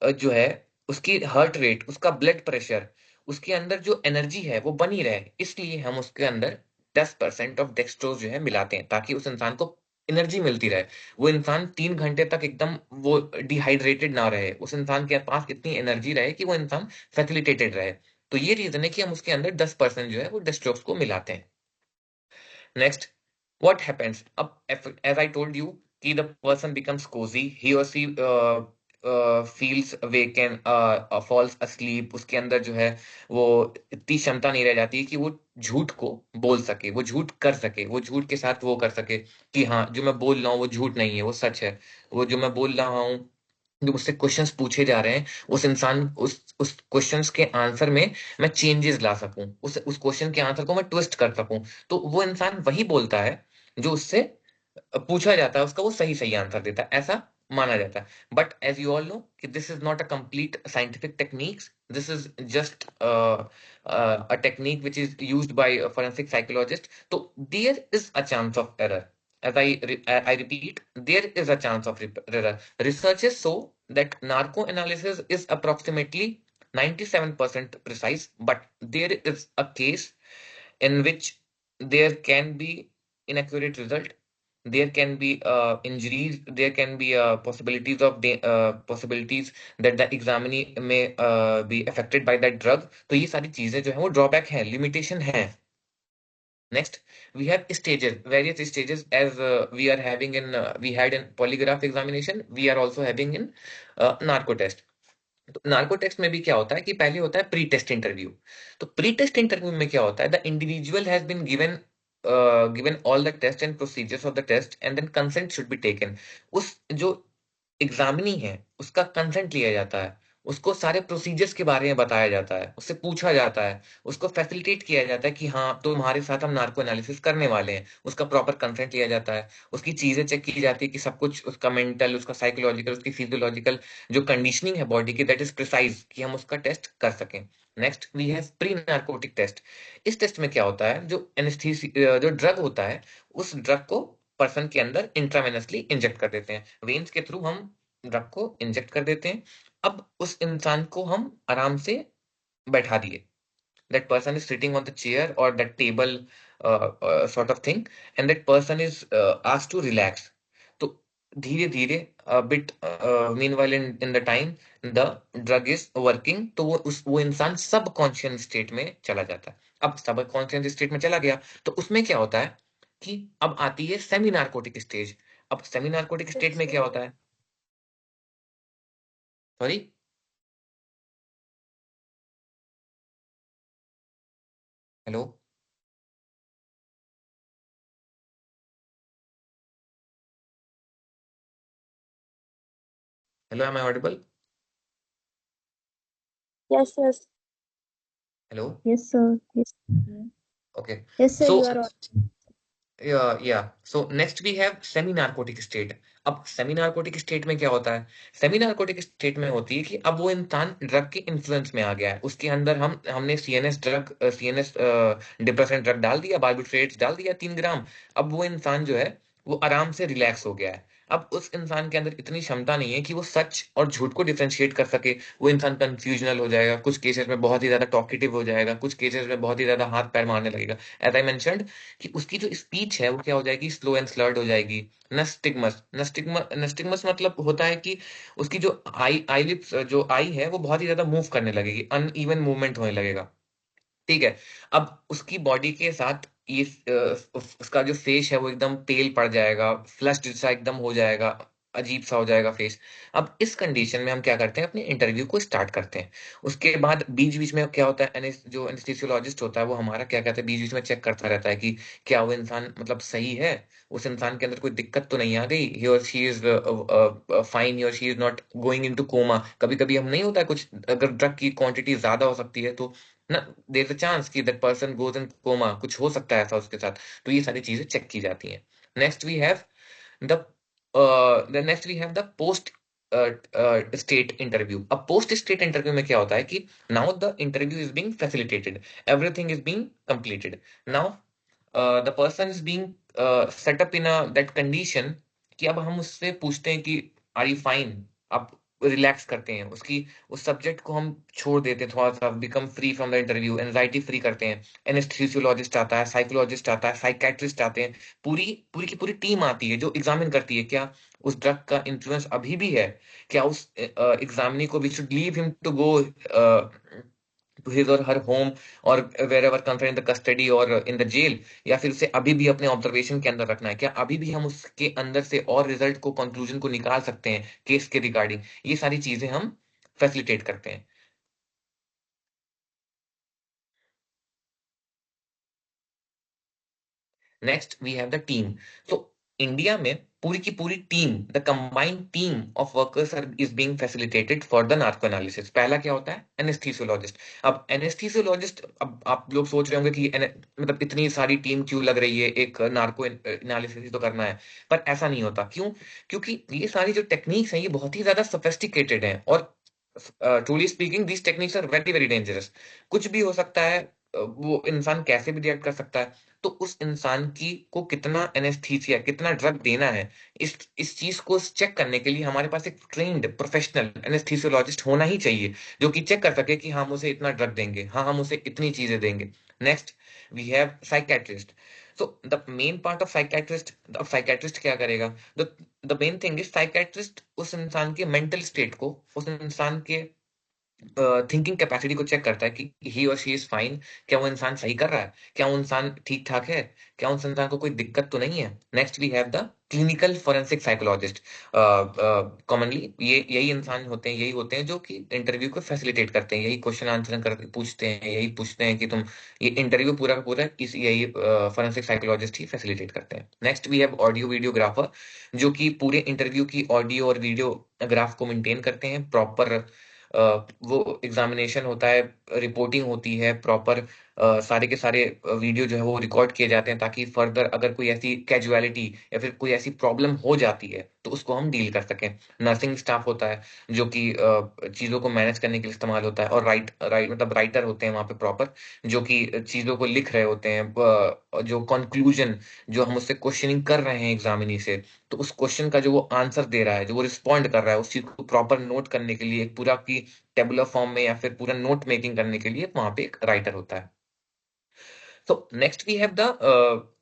जो है उसकी हार्ट रेट, उसका ब्लड प्रेशर, उसके अंदर जो एनर्जी है वो बनी रहे, इसलिए हम उसके अंदर 10% ऑफ डेक्सट्रोज जो है मिलाते हैं ताकि उस इंसान को एनर्जी मिलती रहे, वो इंसान 3 घंटे तक एकदम वो डिहाइड्रेटेड ना रहे, उस इंसान के पास इतनी एनर्जी रहे कि वो इंसान फैसिलिटेटेड रहे. तो ये रीजन है कि हम उसके अंदर 10% जो है वो डेक्सट्रोज को मिलाते हैं. Next, what happens? As I told you, the person becomes cozy. He or she feels awake and falls asleep. उसके अंदर जो है वो इतनी क्षमता नहीं रह जाती कि वो झूठ को बोल सके, वो झूठ कर सके, वो झूठ के साथ वो कर सके कि हाँ जो मैं बोल रहा हूँ वो झूठ नहीं है, वो सच है. वो जो मैं बोल रहा हूँ, जो मुझसे क्वेश्चंस पूछे जा रहे हैं, उस क्वेश्चंस के आंसर में मैं चेंजेस ला सकूं, उस क्वेश्चन के आंसर को मैं ट्विस्ट कर सकूं, तो वो इंसान वही बोलता है जो उससे पूछा जाता है, उसका वो सही सही आंसर देता है, ऐसा माना जाता है. But as you all know कि this is not a complete scientific techniques, this is just a technique which is used by forensic psychologist. तो there is a chance of error. As I repeat, there is a chance of error. Researchers show that narco-analysis is approximately 97% precise, but there is a case in which there can be inaccurate result. There can be injuries. There can be possibilities that the examinee may be affected by that drug. तो ये सारी चीजें जो है वो drawback है, limitation है. Next, we have stages, various stages, as we are having in we had in polygraph examination, we are also having in narco test. तो नार्को टेस्ट में भी क्या होता है कि पहले होता है प्री टेस्ट इंटरव्यू. तो प्री टेस्ट इंटरव्यू में क्या होता है, the individual has been given all the test and procedures of the test and then consent should be taken. उस जो एग्जामिनी है उसका कंसेंट लिया जाता है, उसको सारे प्रोसीजर्स के बारे में बताया जाता है, उससे पूछा जाता है, उसको फैसिलिटेट किया जाता है कि हाँ तुम्हारे साथ हम नार्को एनालिसिस करने वाले हैं, उसका प्रॉपर कंसेंट लिया जाता है, उसकी चीजें चेक की जाती है कि सब कुछ उसका मेंटल, उसका साइकोलॉजिकल, उसकी फिजियोलॉजिकल जो कंडीशनिंग है बॉडी की, दैट इज प्रिसाइज कि हम उसका टेस्ट कर सकें. Next we have pre narcotic test. इस टेस्ट में क्या होता है, जो ड्रग होता है उस ड्रग को पर्सन के अंदर इंट्रावेनसली इंजेक्ट कर देते हैं, वेन्स के थ्रू हम ड्रग को इंजेक्ट कर देते हैं. अब उस इंसान को हम आराम से बैठा दिए, that person is sitting on the chair or that table sort of thing, and that person is asked to relax. तो धीरे धीरे bit meanwhile in the time the drug is working, तो वो इंसान सब कॉन्शियस स्टेट में चला जाता है. अब सब कॉन्शियस स्टेट में चला गया तो उसमें क्या होता है कि अब आती है सेमी नार्कोटिक स्टेज. अब सेमी नार्कोटिक स्टेट में क्या होता है, sorry hello hello, am I audible? Yes, yes. Hello. Yes, sir. Yes. Okay. Yes, sir. So You are on. yeah. So next we have semi narcotic state. अब semi narcotic state में क्या होता है, semi narcotic state में होती है कि अब वो इंसान ड्रग के इन्फ्लुएंस में आ गया है, उसके अंदर हमने सीएनएस डिप्रेसेंट ड्रग डाल दिया, बार्बिट्रेट्स डाल दिया 3 ग्राम. अब वो इंसान जो है वो आराम से रिलैक्स हो गया है. अब उस इंसान के अंदर इतनी क्षमता नहीं है कि वो सच और झूठ को डिफरेंशिएट कर सके। वो इंसान कंफ्यूजनल हो जाएगा, कुछ केसेस में बहुत ही ज्यादा टॉकेटिव हो जाएगा, कुछ केसेस में बहुत ही ज्यादा हाथ पैर मारने लगेगा। एज आई मेंशनड कि उसकी जो स्पीच है वो क्या हो जाएगी, स्लो एंड स्लर्ड हो जाएगी। नस्टिगमस मतलब होता है कि उसकी जो आई लिप्स जो आई है वो बहुत ही ज्यादा मूव करने लगेगी, अनइवन मूवमेंट होने लगेगा। ठीक है। अब उसकी बॉडी के साथ ये उसका जो फेस है वो एकदम पेल पड़ जाएगा, फ्लश्ड सा एकदम हो जाएगा, अजीब सा हो जाएगा फेस। अब इस कंडीशन में हम क्या करते हैं, अपने इंटरव्यू को स्टार्ट करते हैं। उसके बाद बीच बीच में क्या होता है, जो एनेस्थीसियोलॉजिस्ट होता है वो हमारा क्या कहते हैं, बीच बीच में चेक करता रहता है कि क्या वो इंसान मतलब सही है, उस इंसान के अंदर कोई दिक्कत तो नहीं आ गई, ही और शी इज फाइन, ही और she is not going into coma. कभी कभी हम नहीं होता है कुछ, अगर ड्रग की क्वांटिटी ज्यादा हो सकती है तो ना, देयर इज अ चांस कि that person goes in coma, कुछ हो सकता है ऐसा उसके साथ। तो ये सारी चीजें चेक की जाती हैं। Next we have the next we have the post state interview. अब पोस्ट स्टेट इंटरव्यू में क्या होता है कि now the interview is being facilitated, everything is being completed. Now the person is being set up in that condition कि अब हम उससे पूछते हैं कि आर यू फाइन। अब रिलैक्स करते हैं उसकी, उस सब्जेक्ट को हम छोड़ देते हैं थोड़ा सा, become free from the interview, anxiety free करते हैं। एनेस्थीसियोलॉजिस्ट आता है, साइकोलॉजिस्ट आता है, साइकेट्रिस्ट आते हैं, पूरी पूरी की पूरी टीम आती है जो एग्जामिन करती है क्या उस ड्रग का इन्फ्लुएंस अभी भी है, क्या उस एग्जामिनी को we should leave him to go to his or her home or wherever concerned in the custody or in the jail, या फिर उसे अभी भी अपने ऑब्जर्वेशन के अंदर रखना है, क्या अभी भी हम उसके अंदर से और रिजल्ट को कंक्लूजन को निकाल सकते हैं केस के रिगार्डिंग। ये सारी चीजें हम फैसिलिटेट करते हैं। Next we have the team. So India में पूरी की पूरी team, the combined team of workers is being facilitated for the narco analysis. पहला क्या होता है, एनेस्थीसियोलॉजिस्ट। अब एनेस्थीसियोलॉजिस्ट, अब आप लोग सोच रहे होंगे कि मतलब इतनी सारी टीम क्यों लग रही है, एक नार्को एनालिसिस तो करना है। पर ऐसा नहीं होता, क्यों? क्योंकि ये सारी जो टेक्निक्स हैं ये बहुत ही ज्यादा सोफिस्टिकेटेड हैं, और truly speaking these techniques are very very dangerous. कुछ भी हो सकता है, वो इंसान कैसे भी रिएक्ट कर सकता है। तो उस इंसान की को कितना एनेस्थीसिया, कितना ड्रग देना है, इस चीज को चेक करने के लिए हमारे पास एक ट्रेन्ड प्रोफेशनल एनेस्थीसियोलॉजिस्ट होना ही चाहिए, जो कि चेक कर सके कि हम उसे इतना ड्रग देंगे, हाँ हम उसे इतनी चीजें देंगे। Next we have psychiatrist. So the main part of psychiatrist, अब साइकेट्रिस्ट क्या करेगा, the the main thing is psychiatrist उस इंसान के मेंटल स्टेट को, उस इंसान के थिंकिंग कैपेसिटी को चेक करता है कि ही और शी इज फाइन, क्या वो इंसान सही कर रहा है, क्या वो इंसान ठीक ठाक है, क्या उस इंसान को कोई दिक्कत तो नहीं है। Next we have the clinical forensic psychologist. Commonly ये यही इंसान होते हैं, यही होते हैं जो कि इंटरव्यू को फैसिलिटेट करते हैं, यही क्वेश्चन आंसर कर पूछते हैं, यही पूछते हैं कि तुम ये इंटरव्यू पूरा का पूरा इस यही फोरेंसिक साइकोलॉजिस्ट ही फैसिलिटेट करते हैं। Next we have audio videographer, जो कि पूरे इंटरव्यू की ऑडियो और वीडियो ग्राफ को मेंटेन करते हैं प्रॉपर। वो एग्जामिनेशन होता है, रिपोर्टिंग होती है प्रॉपर, सारे के सारे वीडियो जो है वो रिकॉर्ड किए जाते हैं, ताकि फर्दर अगर कोई ऐसी कैजुअलिटी या फिर कोई ऐसी प्रॉब्लम हो जाती है तो उसको हम डील कर सकें। नर्सिंग स्टाफ होता है जो कि चीज़ों को मैनेज करने के लिए इस्तेमाल होता है, और मतलब राइटर होते हैं वहाँ पे प्रॉपर, जो कि चीज़ों को लिख रहे होते हैं, जो कंक्लूजन, जो हम उससे क्वेश्चनिंग कर रहे हैं एग्जामिनी से, तो उस क्वेश्चन का जो वो आंसर दे रहा है, जो वो रिस्पॉन्ड कर रहा है, उस चीज को प्रॉपर नोट करने के लिए एक पूरा की टेबुलर फॉर्म में या फिर पूरा नोट मेकिंग करने के लिए वहां पे एक राइटर होता है। So next we have the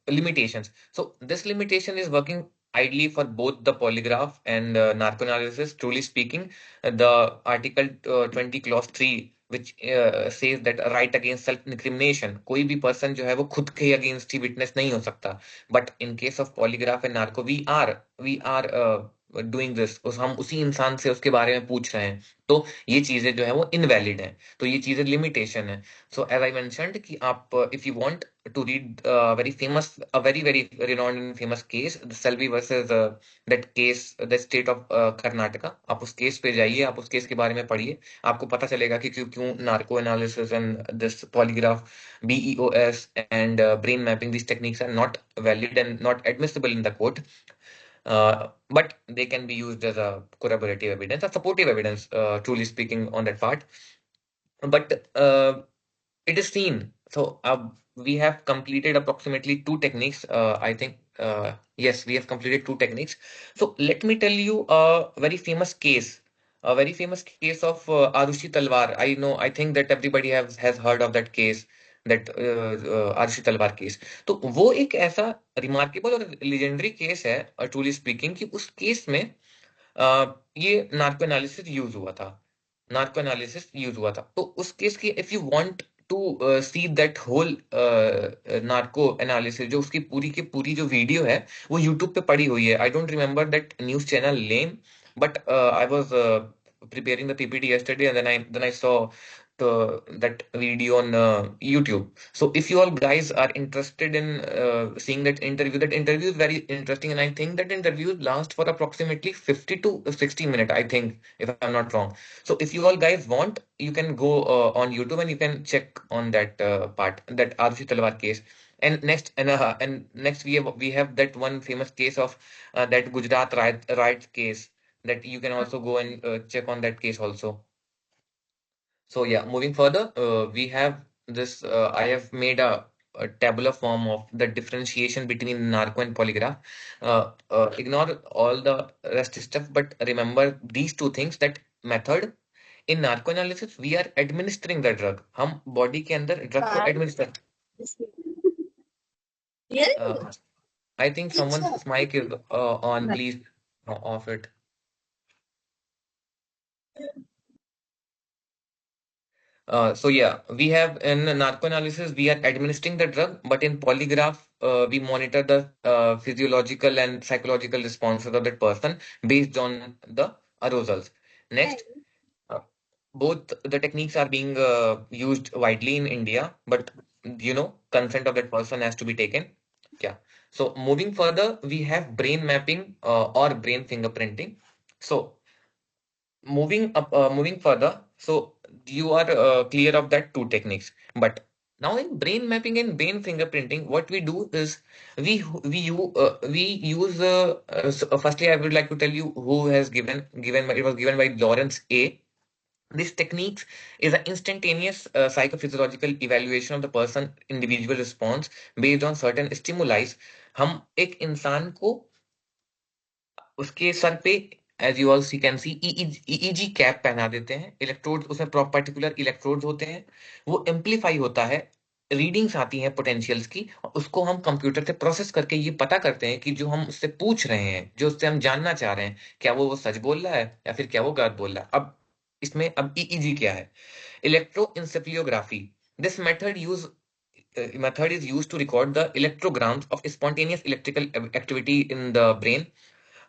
limitations. So this limitation is working ideally for both the polygraph and narcoanalysis. Truly speaking, the Article 20 Clause 3, which says that a right against self-incrimination, कोई भी person जो है वो खुद के against ही witness नहीं हो सकता. But in case of polygraph and narco, we are doing this. हम उसी इंसान से उसके बारे में पूछ रहे हैं, तो ये चीजें जो है वो इनवैलिड हैं, तो ये चीजें लिमिटेशन है। So as I mentioned कि आप if you want to read very famous, a very very renowned and famous case, the Selvi versus that case, the state of Karnataka, आप उस केस पे जाइए, आप उस केस के बारे में पढ़िए, आपको पता चलेगा कि क्यों क्यों narco analysis and this polygraph, BEOS and brain mapping, these techniques are not valid and not admissible in the court. But they can be used as a corroborative evidence or supportive evidence, truly speaking on that part. But it is seen. So we have completed approximately two techniques. I think yes, we have completed 2 techniques. So let me tell you a very famous case, of Arushi Talwar. I think that everybody has heard of that case, that Arushi Talwar case. तो वो एक ऐसा remarkable और legendary case है, truly speaking, कि उस case में ये नार्को एनालिसिस यूज हुआ था। तो उस केस की, if you want to see that whole narco analysis, जो उसकी पूरी की पूरी जो वीडियो है वो यूट्यूब पे पड़ी हुई है। I don't remember that news channel name, but I was preparing the PPT yesterday, and then I saw that video on YouTube. So if you all guys are interested in seeing that interview is very interesting, and I think that interview lasts for approximately 50 to 60 minutes, I think, if I'm not wrong. So if you all guys want, you can go on YouTube and you can check on that part, that Arushi Talwar case. And next we have that one famous case of that Gujarat riots case, that you can also go and check on that case also. So yeah, moving further, we have this. I have made a tabular form of the differentiation between narco and polygraph. Ignore all the rest stuff, but remember these 2 things. That method, in narco analysis, we are administering the drug. हम body के अंदर drug को administer. I think someone's mic is on. Please off it. So yeah, we have in narco analysis, we are administering the drug, but in polygraph, we monitor the physiological and psychological responses of that person based on the arousals. Next, both the techniques are being used widely in India, but consent of that person has to be taken. Yeah. So moving further, we have brain mapping or brain fingerprinting. So moving further, so you are clear of that 2 techniques, but now in brain mapping and brain fingerprinting, what we do is we use firstly, I would like to tell you who has given it was given by Lawrence A. This techniques is an instantaneous psychophysiological evaluation of the person individual response based on certain stimuli. हम एक इंसान को उसके सर पे, as you all see can see, EEG cap पहना देते हैं, इलेक्ट्रोड उसमें पर्टिकुलर इलेक्ट्रोड्स होते हैं, वो एम्पलीफाई होता है, रीडिंग्स आती हैं पोटेंशियल्स की, और उसको हम कंप्यूटर से प्रोसेस करके ये पता करते हैं कि जो हम उससे पूछ रहे हैं, जो उससे हम जानना चाह रहे हैं, क्या वो सच बोल रहा है या फिर क्या वो गलत बोल रहा है। अब इसमें अब ईईजी क्या है? इलेक्ट्रोइंसेफलियोग्राफी, this method is used to record the electrograms of spontaneous electrical activity in the brain.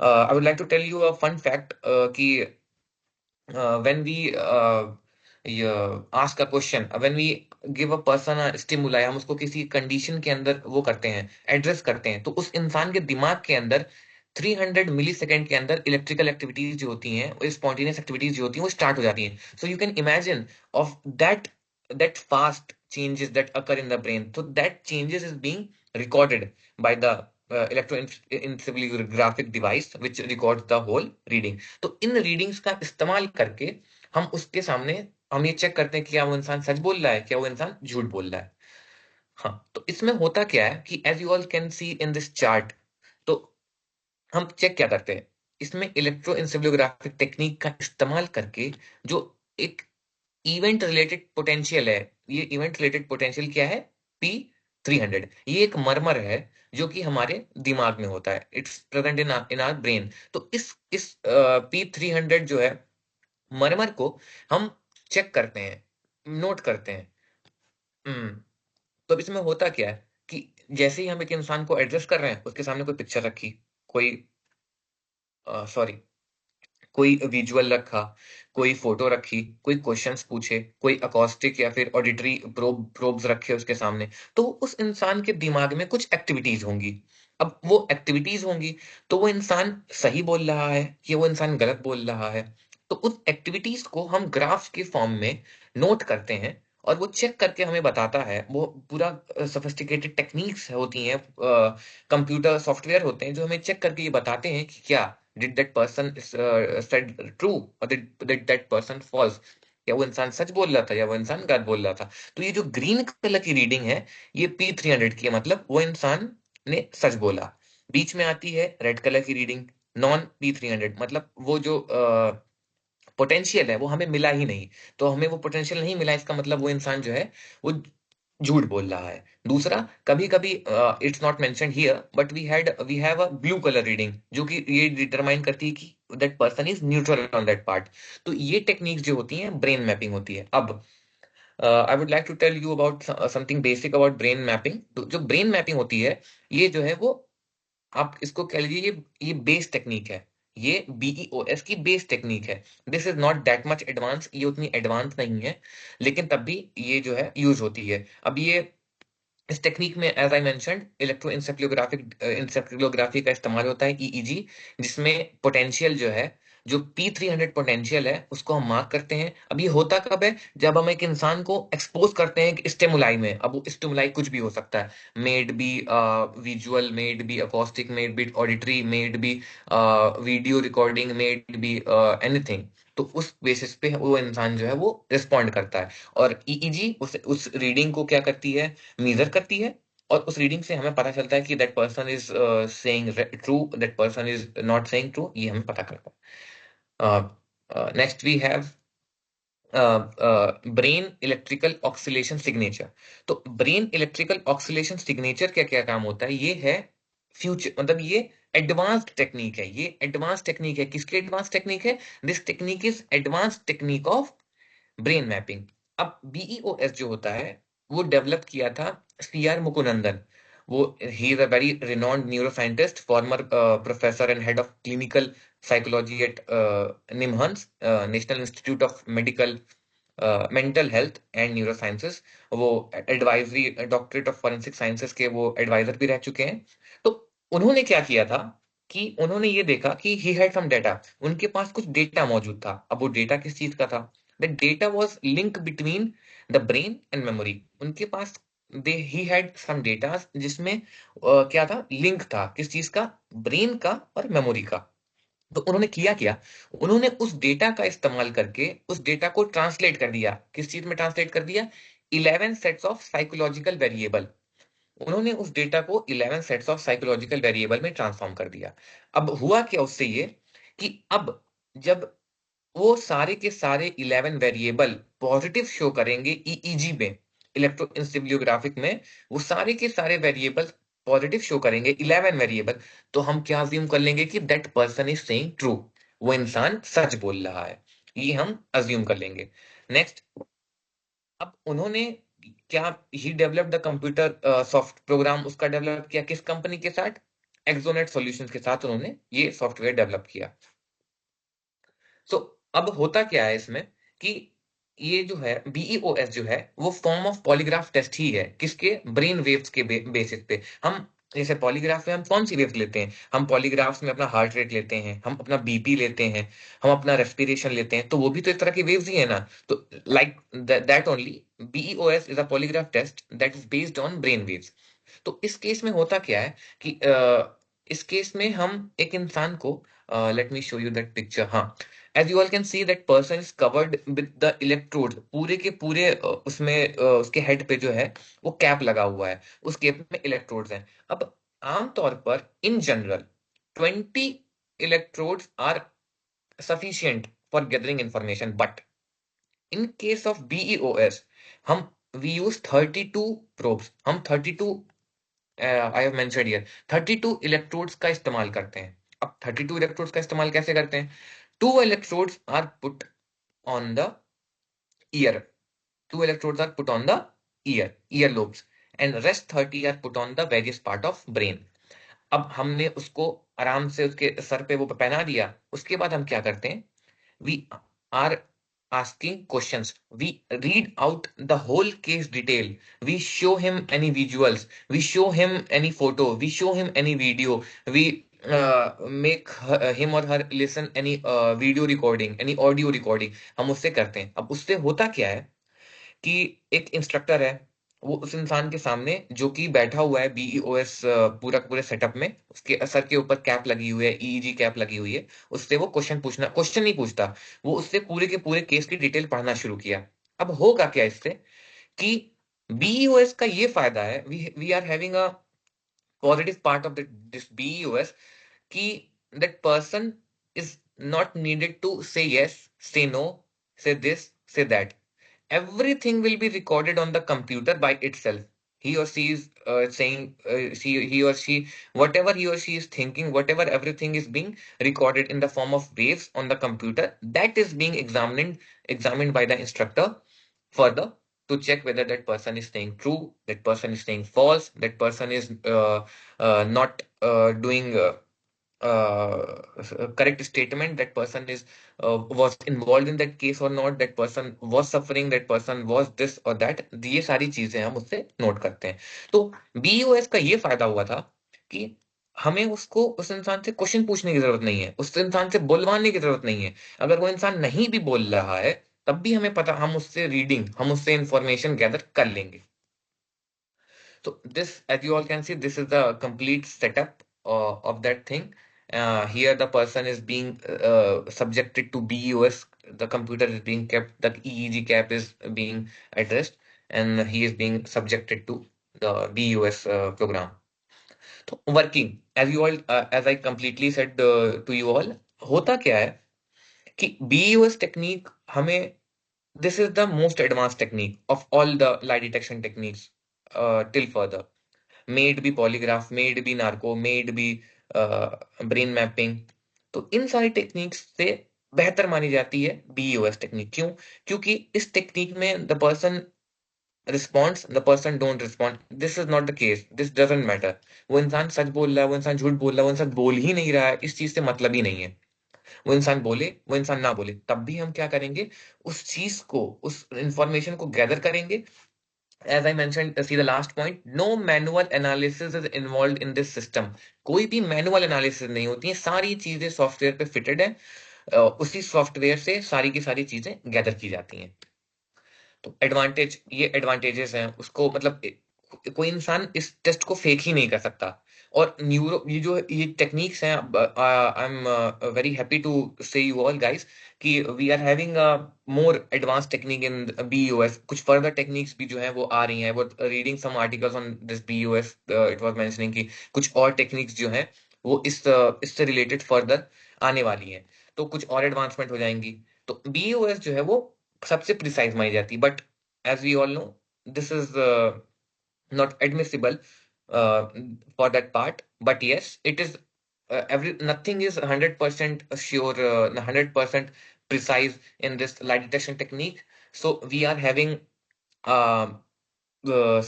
I would like to tell you a fun fact कि when we ask a question, when we give a person a stimuli, हम उसको किसी condition के अंदर वो करते हैं, address करते हैं, तो उस इंसान के दिमाग के अंदर 300 मिली सेकेंड के अंदर इलेक्ट्रिकल एक्टिविटीज जो होती हैं, स्पॉन्टेनियस एक्टिविटीज जो होती हैं, वो स्टार्ट हो जाती हैं. So you can imagine of that fast changes that occur in the brain. So that changes is being recorded by the electroencephalographic device which records the whole reading. तो इन readings का इस्तेमाल करके हम उसके सामने हम ये चेक करते हैं कि क्या वो इंसान सच बोल रहा है, क्या वो इंसान झूठ बोल रहा है. हाँ, तो इसमें होता क्या है कि as you all can see in this chart, तो हम चेक क्या करते हैं, इसमें इलेक्ट्रोएन्सेफलोग्राफिक टेक्निक का इस्तेमाल करके जो एक इवेंट रिलेटेड पोटेंशियल है, ये इवेंट रिलेटेड पोटेंशियल क्या है? P300. ये एक मरमर है जो कि हमारे दिमाग में होता है, it's present in our brain. तो इस P300 जो है मरमर को हम चेक करते हैं, नोट करते हैं. तो इसमें होता क्या है कि जैसे ही हम एक इंसान को एड्रेस कर रहे हैं, उसके सामने कोई पिक्चर रखी, कोई विजुअल रखा, कोई फोटो रखी, कोई क्वेश्चंस पूछे, कोई अकॉस्टिक या फिर ऑडिटरी प्रोब्स रखे उसके सामने, तो उस इंसान के दिमाग में कुछ एक्टिविटीज होंगी. अब वो एक्टिविटीज होंगी तो वो इंसान सही बोल रहा है कि वो इंसान गलत बोल रहा है. तो उस एक्टिविटीज को हम ग्राफ के फॉर्म में नोट करते हैं और वो चेक करके हमें बताता है. वो पूरा सोफिस्टिकेटेड टेक्निक्स होती हैं, कंप्यूटर सॉफ्टवेयर होते हैं जो हमें चेक करके ये बताते हैं कि क्या did that person said true or did that person false, या वो इंसान सच बोल रहा था या वो इंसान गलत बोल रहा था. तो ये जो ग्रीन कलर की रीडिंग है ये P300 की है, मतलब वो इंसान ने सच बोला. बीच में आती है रेड कलर की रीडिंग नॉन P300, मतलब वो जो पोटेंशियल है वो हमें मिला ही नहीं। तो हमें वो पोटेंशियल नहीं मिला, इसका मतलब वो इंसान जो है वो झूठ बोल रहा है। दूसरा, कभी कभी it's not mentioned here but we have a blue colour reading जो कि ये डिटरमाइन करती है कि that person is neutral on that part. तो ये टेक्निक्स जो होती हैं ब्रेन मैपिंग होती है। अब I would like to tell you about something basic about brain mapping. तो जो ब्रेन मैपिंग होती है ये जो है वो आप इसको कह लीजिए ये बेस टेक्निक है, ये बीईओएस की बेस टेक्निक है। This is not that much advance, ये उतनी एडवांस नहीं है लेकिन तब भी ये जो है यूज होती है। अब ये इस टेक्निक में एज आई मेंशन्ड इंसेफ्लोग्राफी का इस्तेमाल होता है, ईईजी, जिसमें पोटेंशियल जो है जो P300 पोटेंशियल है उसको हम मार्क करते हैं। अब ये होता कब है, जब हम एक इंसान को एक्सपोज करते हैं स्टिमुलाई में। अब वो स्टिमुलाई कुछ भी हो सकता है, maybe visual, maybe acoustic, maybe auditory, maybe video recording, maybe anything. तो उस बेसिस पे वो इंसान जो है वो रिस्पॉन्ड करता है और ईईजी उस रीडिंग को क्या करती है, मेजर करती है। और उस रीडिंग से हमें पता चलता है कि that person is saying true, that person is not saying true, ये हमें पता करता है। Next we have brain electrical oscillation signature. तो ब्रेन इलेक्ट्रिकल ऑक्सीलेशन सिग्नेचर क्या क्या काम होता है, ये है फ्यूचर, मतलब ये एडवांस्ड टेक्निक है। ये एडवांस टेक्निक है, किसकी एडवांस टेक्निक है, this technique is advance technique of brain mapping. अब बीईओएस जो होता है वो डेवलप किया था सीआर मुकुनंदन। वो he is a very renowned neuroscientist, former professor and head of clinical psychology at NIMHANS national institute of medical mental health and neurosciences. वो advisory doctorate of forensic sciences के वो adviser भी रह चुके हैं। तो उन्होंने क्या किया था कि उन्होंने ये देखा कि ही हैड सम डेटा, उनके पास कुछ डेटा मौजूद था। अब वो डेटा किस चीज का था, the data was link between the brain and memory. उनके पास दे ही हैड सम डेटा जिसमें क्या था, लिंक था किस चीज का, ब्रेन का और मेमोरी का। तो उन्होंने किया क्या, उन्होंने उस डेटा का इस्तेमाल करके उस डेटा को ट्रांसलेट कर दिया, किस चीज में ट्रांसलेट कर दिया, 11 सेट्स ऑफ साइकोलॉजिकल वेरिएबल। उन्होंने उस डेटा को 11 सेट्स ऑफ साइकोलॉजिकल वेरिएबल में ट्रांसफॉर्म कर दिया। अब हुआ क्या उससे ये कि अब जब वो सारे के सारे 11 वेरिएबल पॉजिटिव शो करेंगे ईईजी में, इलेक्ट्रोएंसेफेलोग्राफिक में, वो सारे के सारे वेरिएबल पॉजिटिव शो करेंगे 11 वेरिएबल, तो हम क्या अज्यूम कर लेंगे कि that person is saying true, वो इंसान सच बोल रहा है, ये हम अज्यूम कर लेंगे। नेक्स्ट, अब उन्होंने क्या, he develop the computer soft program, उसका डेवलप किया किस कंपनी के साथ, एक्सोनेट सॉल्यूशंस के साथ उन्होंने ये सॉफ्टवेयर डेवलप किया। सो अब होता क्या है इसमें कि ये जो है बीईओएस जो है वो फॉर्म ऑफ पॉलीग्राफ टेस्ट ही है, किसके, ब्रेन वेव्स के बेसिस पे। हम जैसे पॉलीग्राफ में हम कौन सी वेव्स लेते हैं, हम पॉलीग्राफ्स में अपना हार्ट रेट लेते हैं, हम अपना बीपी लेते हैं, हम अपना रेस्पिरेशन लेते हैं, तो वो भी तो एक तरह की वेव्स ही है ना। तो like that only BEOS is a polygraph test that is based on brain waves. तो इस केस में होता क्या है कि इस केस में हम एक इंसान को, let me show you that picture, हाँ, as you all can see that person is covered with the electrodes, पूरे के पूरे उसमें उसके हेड पे जो है वो कैप लगा हुआ है, उस कैप में इलेक्ट्रोड्स हैं। अब आमतौर पर in general 20 electrodes are sufficient for gathering information, but in case of BEOS हम we use 32 probes, हम 32 I have mentioned here 32 electrodes का इस्तेमाल करते हैं। अब 32 इलेक्ट्रोड्स का इस्तेमाल कैसे करते हैं, 2 electrodes are put on the ear, 2 electrodes are put on the earlobes, and rest 30 are put on the various part of brain। अब हमने उसको आराम से उसके सर पे वो पहना दिया, उसके बाद हम क्या करते हैं, we are asking questions, we read out the whole case detail, we show him any visuals, we show him any photo, we show him any video, we make him or her listen any video recording, any audio recording, हम उससे करते हैं। अब उससे होता क्या है कि एक इंस्ट्रक्टर है, वो उस इंसान के सामने जो कि बैठा हुआ है बीईओएस पूरा पूरे सेटअप में, उसके सर के ऊपर कैप लगी हुई है, ईईजी कैप लगी हुई है, उससे वो क्वेश्चन नहीं पूछता, वो उससे पूरे के पूरे केस की डिटेल पढ़ना शुरू किया। अब होगा क्या इससे कि बीईओएस का ये फायदा है, we are having a positive part of this BEOS कि that person is not needed to say yes, say no, say this, say that. Everything will be recorded on the computer by itself. He or she is saying, he or she, whatever he or she is thinking, whatever everything is being recorded in the form of waves on the computer. That is being examined by the instructor further to check whether that person is saying true, that person is saying false, that person is not doing correct statement, that person is was involved in that case or not, that person was suffering, that person was this or that. ये सारी चीजें हम उससे note करते हैं. तो बीईओएस का ये फायदा हुआ था कि हमें उसको उस इंसान से क्वेश्चन पूछने की जरूरत नहीं है, उस इंसान से बुलवाने की जरूरत नहीं है. अगर वो इंसान नहीं भी बोल रहा है तब भी हमें पता, हम उससे इंफॉर्मेशन गैदर कर लेंगे. So this, as you all can see, this is the complete setup of that thing. Here the person is being subjected to BEOS. The computer is being kept. The EEG cap is being addressed, and he is being subjected to the BEOS program. So working, as you all, as I completely said to you all, होता क्या है कि BEOS technique हमें, this is the most advanced technique of all the lie detection techniques till further. Maybe polygraph, maybe narco, maybe brain mapping. तो इन सारी techniques से बेहतर मानी जाती है बीईओएस टेक्निक. क्यों? क्योंकि इस टेक्निक में the person responds, the person don't respond. This is not the case, this doesn't matter. वो इंसान सच बोल रहा है, वो इंसान झूठ बोल रहा है, वो इंसान बोल ही नहीं रहा है, इस चीज से मतलब ही नहीं है. वो इंसान बोले, वो इंसान ना बोले, तब भी हम क्या करेंगे, उस चीज को, उस इंफॉर्मेशन को गैदर करेंगे. As I mentioned, see the last point, no manual analysis is involved in this system. कोई भी मैनुअल एनालिसिस नहीं होती है, सारी चीजें सॉफ्टवेयर पे फिटेड है, उसी सॉफ्टवेयर से सारी की सारी चीजें गैदर की जाती हैं. तो एडवांटेज, ये एडवांटेजेस हैं उसको, मतलब कोई इंसान इस टेस्ट को फेक ही नहीं कर सकता. और ये टेक्निक्स हैं, I am very happy to say you all guys कि we are having more advance technique in BEOS. कुछ फर्दर टेक्निक्स भी जो है वो आ रही हैं. वो reading some articles on this BEOS, it was mentioning कि कुछ और टेक्निक्स जो हैं वो इससे रिलेटेड फर्दर आने वाली हैं. तो कुछ और एडवांसमेंट हो जाएंगी. तो बीईओएस जो है वो सबसे प्रिसाइज मानी जाती है. But as we all know, this is not admissible for that part. But yes, it is nothing is 100% sure, 100% precise in this lie detection technique. So we are having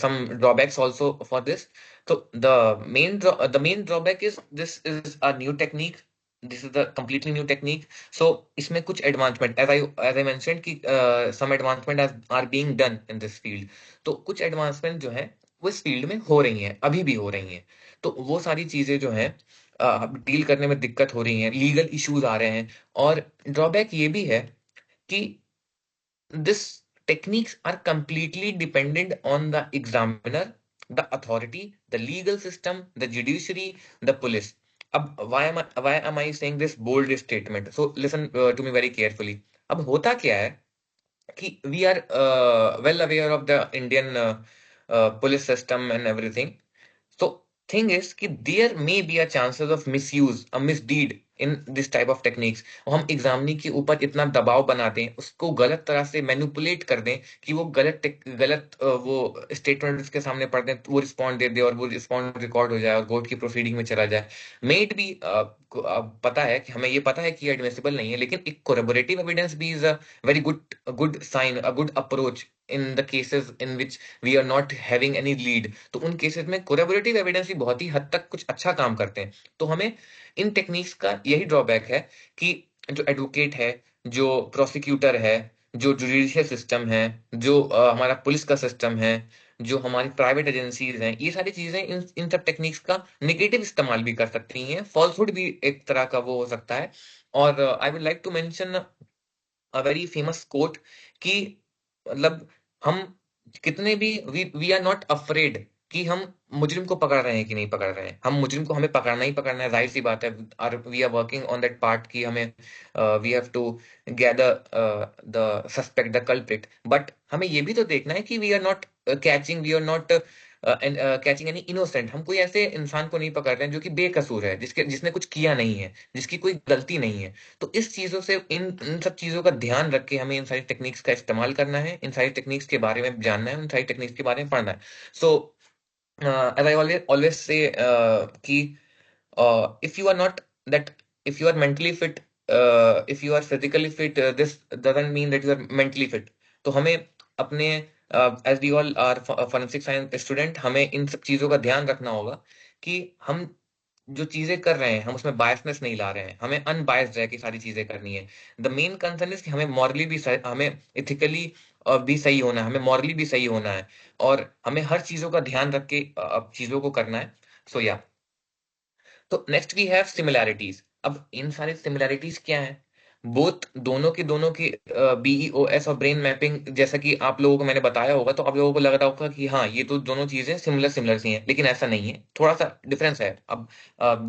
some drawbacks also for this. So the main drawback is this is a new technique. This is the completely new technique. So इसमें कुछ advancement, as I mentioned कि some advancement are being done in this field. तो कुछ advancement जो है वो इस field में हो रही हैं, अभी भी हो रही हैं. तो वो सारी चीजें जो हैं डील करने में दिक्कत हो रही हैं, लीगल इश्यूज आ रहे हैं. और ड्रॉबैक ये भी है कि this techniques are completely dependent on the examiner, the authority, the legal system, the judiciary, the police. अब why am I saying this bold statement? So listen to me very carefully. अब होता क्या है कि we are well aware of the Indian police system and everything. So thing is कि there may be a chances of misuse, a misdeed in this type of techniques. और हम examinee के ऊपर इतना दबाव बना दें, उसको गलत तरह से मैनिपुलेट कर दें कि वो गलत वो स्टेटमेंट उसके सामने पढ़ दें, वो रिस्पॉन्ड दे दे और वो रिस्पॉन्ड रिकॉर्ड हो जाए और कोर्ट की प्रोसीडिंग में चला जाए. मेड भी पता है कि हमें ये पता है कि एडमिसिबल नहीं है, लेकिन एक कोरेबोरेटिव एविडेंस भी is a very good sign, a good approach in the cases in which we are not having any lead. तो उन केसेस में कोरेबोरेटिव एविडेंस भी बहुत ही हद तक कुछ अच्छा काम करते हैं. तो हमें इन टेक्निक्स का यही ड्रॉबैक है कि जो एडवोकेट है, जो प्रोसिक्यूटर है, जो जुडिशियल सिस्टम है, जो हमारा पुलिस का सिस्टम है, जो हमारी प्राइवेट एजेंसीज हैं, ये सारी चीजें इन सब टेक्निक्स का नेगेटिव इस्तेमाल भी कर सकती हैं. फॉल्सहुड भी एक तरह का वो हो सकता है. और I would like to mention a very famous quote कि मतलब हम कितने भी वी आर नॉट अफ्रेड कि हम मुजरिम को पकड़ रहे हैं कि नहीं पकड़ रहे हैं. हम मुजरिम को हमें पकड़ना ही पकड़ना है, जाहिर सी बात है. और we are working on that part कि हमें we have to gather the suspect, the culprit. But हमें ये भी तो देखना है कि we are not catching, we are not and catching any innocent, हम कोई ऐसे इंसान को नहीं पकड़ रहे हैं जो कि बेकसूर है, जिसने कुछ किया नहीं है, जिसकी कोई गलती नहीं है। तो इस चीजों से इन सब चीजों का ध्यान रख के हमें इन सारी टेक्निक्स का इस्तेमाल करना है, इन सारी टेक्निक्स के बारे में जानना है, इन सारी टेक्निक्स के बारे में पढ़ना है। सो as I always say कि if you are not that if you are mentally fit, if you are physically fit, this doesn't mean that you are mentally fit. तो हमें अपने as we all are forensic science student, हमें इन सब चीजों का ध्यान रखना होगा कि हम जो चीजें कर रहे हैं हम उसमें बायसनेस नहीं ला रहे हैं, हमें अनबायस्ड रह के सारी चीजें करनी है। द मेन कंसर्न इज कि हमें मॉरली भी हमें इथिकली भी सही होना है, हमें मॉरली भी सही होना है, और हमें हर चीजों का ध्यान रख के चीजों को करना है। सो या तो नेक्स्ट वी हैव सिमिलैरिटीज। अब इन सारी सिमिलैरिटीज क्या है? बोथ दोनों की बीईओएस और ब्रेन मैपिंग, जैसा कि आप लोगों को मैंने बताया होगा, तो आप लोगों को लग रहा होगा कि हाँ ये तो दोनों चीजें सिमिलर सिमिलर सी हैं, लेकिन ऐसा नहीं है, थोड़ा सा डिफरेंस है। अब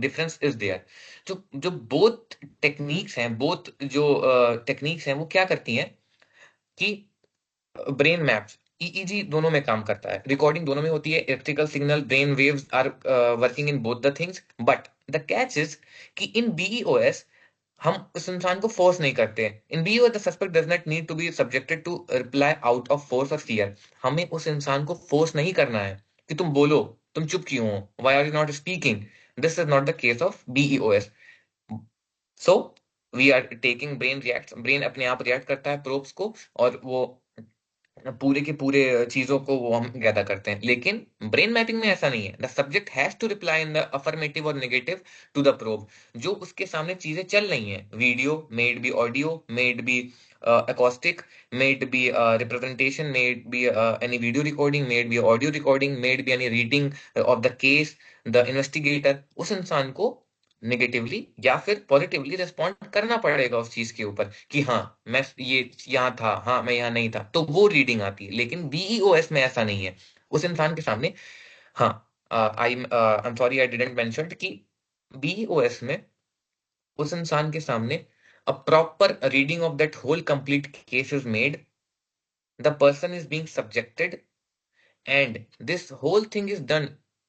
डिफरेंस इज देयर। जो जो बोथ टेक्निक्स हैं, बोथ जो टेक्निक्स हैं वो क्या करती हैं कि ब्रेन मैप्स, ईईजी दोनों में काम करता है, रिकॉर्डिंग दोनों में होती है, electrical signal brain waves are working in both the things. But the catch is कि इन बीईओएस हम उस इंसान को फोर्स नहीं करते हैं। In BEOS the suspect does not need to be subjected to reply out of force और fear. हमें उस इंसान को फोर्स नहीं करना है कि तुम बोलो, तुम चुप क्यों हो, why are you not speaking. This is not the case of BEOS. So we are taking brain react, brain अपने आप रिएक्ट करता है प्रोब्स को, और वो पूरे के पूरे चीजों को वो हम गैदर करते हैं। लेकिन ब्रेन मैपिंग में ऐसा नहीं है। The subject has to reply in the affirmative और नेगेटिव टू द प्रोब। जो उसके सामने चीजें चल रही हैं, video maybe audio, maybe acoustic, made be representation, made be any video recording, made be audio recording, made be any reading of the case, the investigator, उस इंसान को नेगेटिवली या फिर पॉजिटिवली रिस्पॉन्ड करना पड़ेगा उस चीज के ऊपर कि हाँ मैं ये यहाँ था, हाँ मैं यहाँ नहीं था, तो वो रीडिंग आती है। लेकिन बीईओएस में ऐसा नहीं है। उस इंसान के सामने, हाँ, I am sorry I didn't mention कि बीईओएस में उस इंसान के सामने a proper reading of that whole complete case is made, the person is being subjected, and this whole thing is done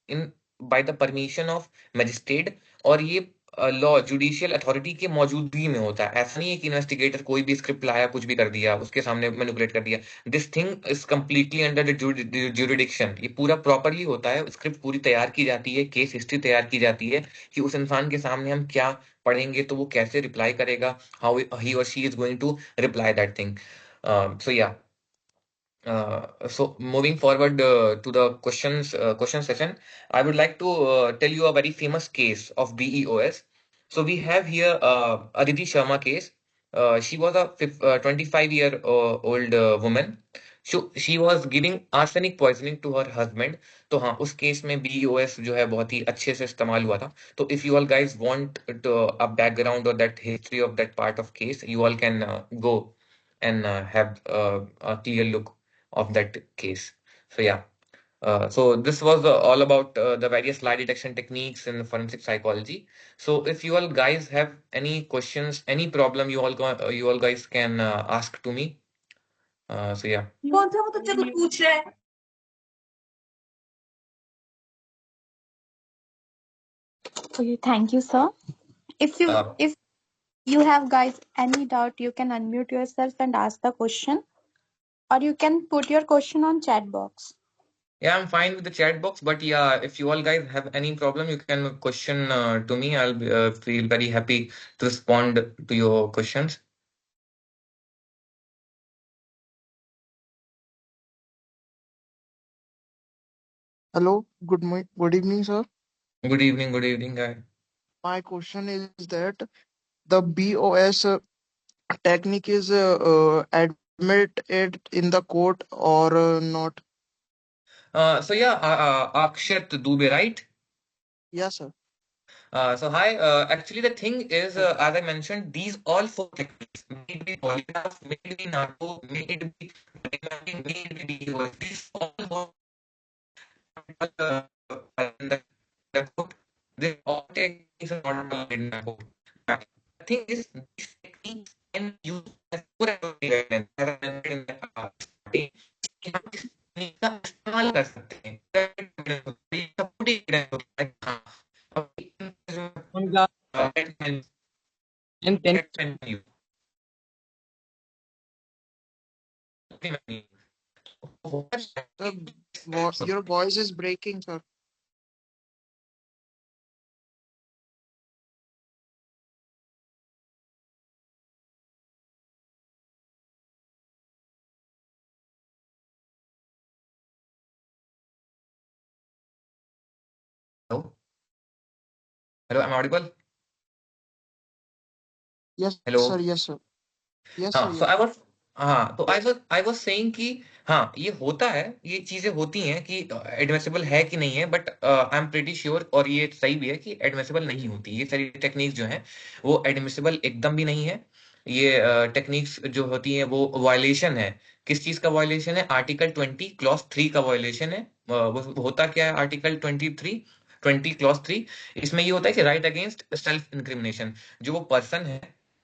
in by the permission of magistrate। और ये law judicial authority के मौजूदगी में होता है। ऐसा नहीं है कि इन्वेस्टिगेटर कोई भी स्क्रिप्ट लाया, कुछ भी कर दिया, उसके सामने मैनिपुलेट कर दिया। This thing is completely under the jurisdiction. ये पूरा प्रॉपरली होता है, स्क्रिप्ट पूरी तैयार की जाती है, केस हिस्ट्री तैयार की जाती है कि उस इंसान के सामने हम क्या पढ़ेंगे तो वो कैसे रिप्लाई करेगा, हाउ ही और she is going to reply that thing. So yeah so moving forward to the question session, I would like to tell you a very famous case of BEOS. So we have here Aditi Sharma case. She was a 25-year-old woman. She was giving arsenic poisoning to her husband. तो हाँ, उस case में BEOS जो है बहुत ही अच्छे से इस्तेमाल हुआ था। तो if you all guys want a background or that history of that part of case, you all can go and have a clear look of that case. So yeah, so this was all about the various lie detection techniques in forensic psychology. So if you all guys have any questions, any problem, you all guys can ask to me. So yeah. Okay, thank you, sir. If you have guys any doubt, you can unmute yourself and ask the question, or you can put your question on chat box. Yeah, I'm fine with the chat box, but yeah, if you all guys have any problem, you can question to me. I'll feel very happy to respond to your questions. Hello, good evening, sir. Good evening, guy. My question is that the BOS technique is admitted in the court or not? So yeah, Akshat Dubey, right? Yes, sir. So hi, actually the thing is, as I mentioned, these all four techniques, may it be polygraph, may it be narco, may it be mapping, may it be DOS, these all work in the court. They all techniques are not allowed in the court. But the thing is, these techniques can use as per guidelines, as I mentioned in the starting. तकनीक का इस्तेमाल कर सकते हैं। Supportive evidence होता है। हाँ, उनका इन 10 Sir, your voice is breaking, sir. Hello, hello, am I audible? Yes, sir. Hello. Yes, sir. Yes, sir. हाँ, so Yes. I was, हाँ, तो I was saying कि हाँ, ये होता है, ये चीजें होती हैं कि एडमिसिबल है कि नहीं है, but I am pretty sure, और ये सही भी है कि एडमिसिबल नहीं होती। ये सारी टेक्निक्स जो हैं वो एडमिसिबल एकदम भी नहीं है। ये टेक्निक्स जो होती हैं वो वायलेशन है। किस चीज का वायलेशन है? आर्टिकल 20 क्लॉज 3 का वायलेशन है। वो होता क्या है? आर्टिकल 20 क्लॉज 3, इसमें ये होता है कि राइट अगेंस्ट सेल्फ इंक्रिमिनेशन। जो वो पर्सन है,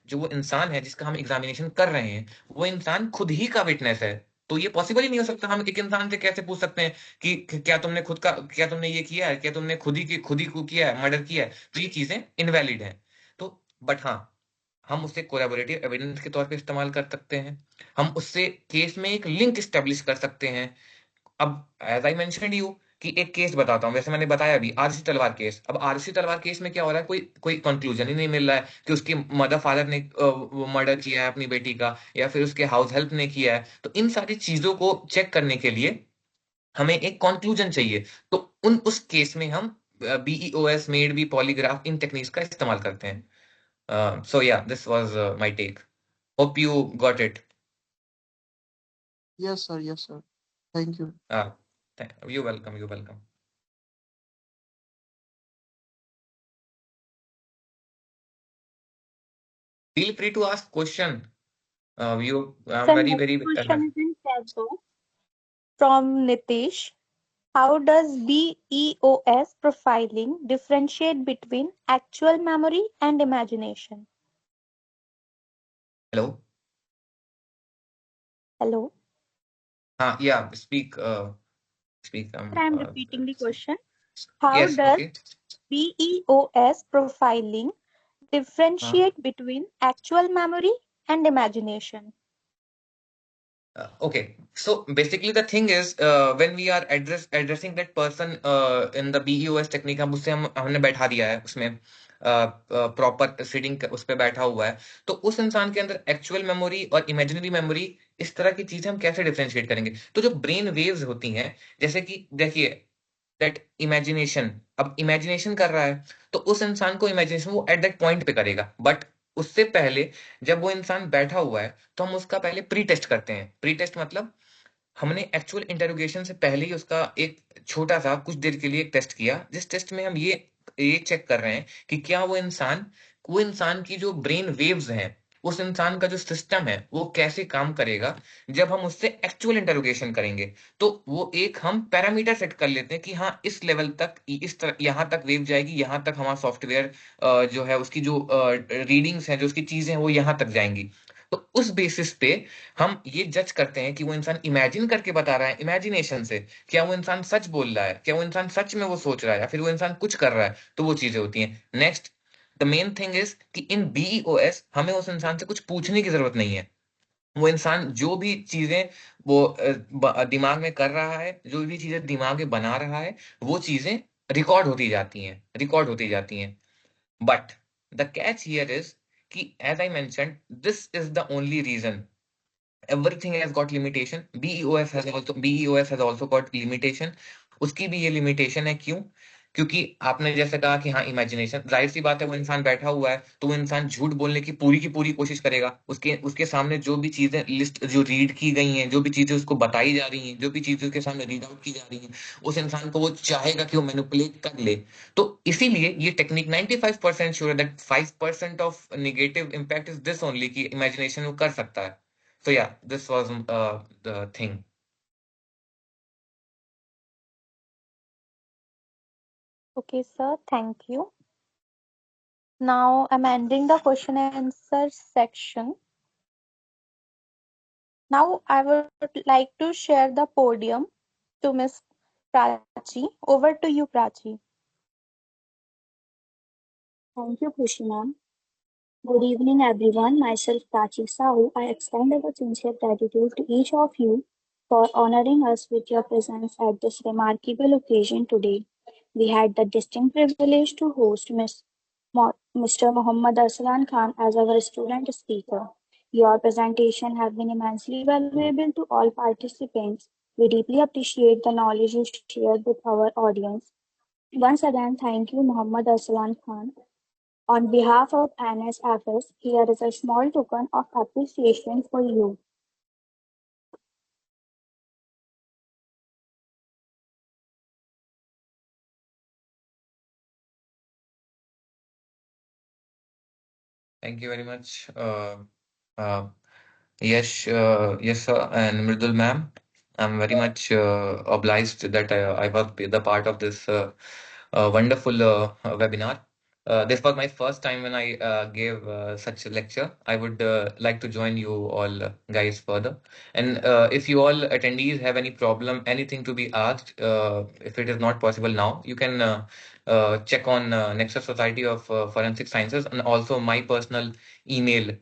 जो वो इंसान है जिसका हम एग्जामिनेशन कर रहे हैं, वो इंसान खुद ही का विटनेस है। तो ये पॉसिबल ही नहीं हो सकता। हम एक इंसान से कैसे पूछ सकते हैं कि क्या तुमने ये किया है, क्या तुमने खुद ही को किया है, मर्डर किया है? तो ये चीजें इनवैलिड हैं। तो बट हाँ, हम उसे कोलैबोरेटिव एविडेंस के तौर पे इस्तेमाल कर सकते हैं। हम उससे केस में एक लिंक स्टेब्लिश कर सकते हैं। अब एज आई मेंशनड यू कि एक केस बताता हूँ, वैसे मैंने बताया अभी आरसी तलवार केस। अब आरसी तलवार केस में क्या हो रहा है, कोई कोई कंक्लूजन ही नहीं मिल रहा है कि उसकी मदर फादर ने मर्डर किया है अपनी बेटी का, या फिर उसके हाउस हेल्प ने किया है। तो इन सारी चीजों को चेक करने के लिए हमें एक कंक्लूजन चाहिए। तो उस केस में हम बीईओएस, मेड बी, पॉलीग्राफ, इन टेक्निक्स का इस्तेमाल करते हैं। So yeah, this was my take. Hope you got it. Yes, sir. Yes, sir. Thank you. You welcome, you welcome. Feel free to ask question. I'm So very, next very question is in chat box from Nitish. How does BEOS profiling differentiate between actual memory and imagination? hello. Hello. Yeah, speak. Speak. I'm repeating the question. How Yes. does Okay. BEOS profiling Uh, differentiate between actual memory and imagination? okay. So basically, the thing is, when we are addressing that person in the BEOS technique, हमने बैठा दिया है उसमें, proper seating उस पे बैठा हुआ है। तो उस इंसान के अंदर एक्चुअल मेमोरी और इमेजिनरी मेमोरी, इस तरह की चीजें हम कैसे डिफरेंशिएट करेंगे? तो जो ब्रेन वेव्स होती हैं, जैसे कि देखिए, दैट इमेजिनेशन, अब इमेजिनेशन कर रहा है, तो उस इंसान को इमेजिनेशन वो एट दैट पॉइंट पे करेगा। बट उससे पहले, जब वो इंसान बैठा हुआ है, तो हम उसका पहले प्री टेस्ट करते हैं। प्री टेस्ट मतलब हमने एक्चुअल इंटरोगेशन से पहले ही उसका एक छोटा सा कुछ देर के लिए एक टेस्ट किया, जिस टेस्ट में हम ये चेक कर रहे हैं कि क्या वो इंसान की जो ब्रेन वेव्स हैं, उस इंसान का जो सिस्टम है वो कैसे काम करेगा जब हम उससे एक्चुअल इंटरोगेशन करेंगे। तो वो एक हम पैरामीटर सेट कर लेते हैं कि हाँ, इस लेवल तक, इस तरह यहाँ तक वेव जाएगी, यहाँ तक हमारा सॉफ्टवेयर जो है उसकी जो रीडिंग्स हैं, जो उसकी चीजें हैं, वो यहाँ तक जाएंगी। तो उस बेसिस पे हम ये जज करते हैं कि वो इंसान इमेजिन करके बता रहा है इमेजिनेशन से, क्या वो इंसान सच बोल रहा है, क्या वो इंसान सच में वो सोच रहा है, या फिर वो इंसान कुछ कर रहा है। तो वो चीजें होती हैं। Next, the main thing is कि इन बीईओएस हमें उस इंसान से कुछ पूछने की जरूरत नहीं है। वो इंसान जो भी चीजें वो दिमाग में कर रहा है, जो भी चीजें दिमाग में बना रहा है, वो चीजें रिकॉर्ड होती जाती हैं। But the catch here is कि as I mention, this is the only reason. Everything has got limitation. BEOS has also got limitation. उसकी भी ये लिमिटेशन है। क्यों? क्योंकि आपने जैसे कहा कि हाँ, इमेजिनेशन, जाहिर सी बात है, वो इंसान बैठा हुआ है तो वो इंसान झूठ बोलने की पूरी कोशिश करेगा। उसके उसके सामने जो भी चीजें लिस्ट जो रीड की गई हैं, जो भी चीजें उसको बताई जा रही हैं, जो भी चीजें उसके सामने रीड आउट की जा रही हैं, उस इंसान को वो चाहेगा कि वो मैनिपुलेट कर ले। तो इसीलिए ये टेक्निक 95% श्योर है that 5% of negative impact is this only, कि इमेजिनेशन वो कर सकता है। So yeah, this was the thing. Okay, sir. Thank you. Now I'm ending the question and answer section. Now I would like to share the podium to Miss Prachi. Over to you, Prachi. Thank you, Khushi ma'am. Good evening, everyone. Myself, Prachi Sahu. I extend our sincere gratitude to each of you for honoring us with your presence at this remarkable occasion today. We had the distinct privilege to host Mr. Muhammad Arslan Khan as our student speaker. Your presentation has been immensely valuable to all participants. We deeply appreciate the knowledge you shared with our audience. Once again, thank you, Muhammad Arslan Khan. On behalf of NSFS, here is a small token of appreciation for you. Thank you very much. Uh, yes, sir, and Mridul ma'am. I'm very much obliged that I was the part of this wonderful webinar. This was my first time when I gave such a lecture. I would like to join you all guys further. And if you all attendees have any problem, anything to be asked, if it is not possible now, you can check on Nexus Society of Forensic Sciences and also my personal email.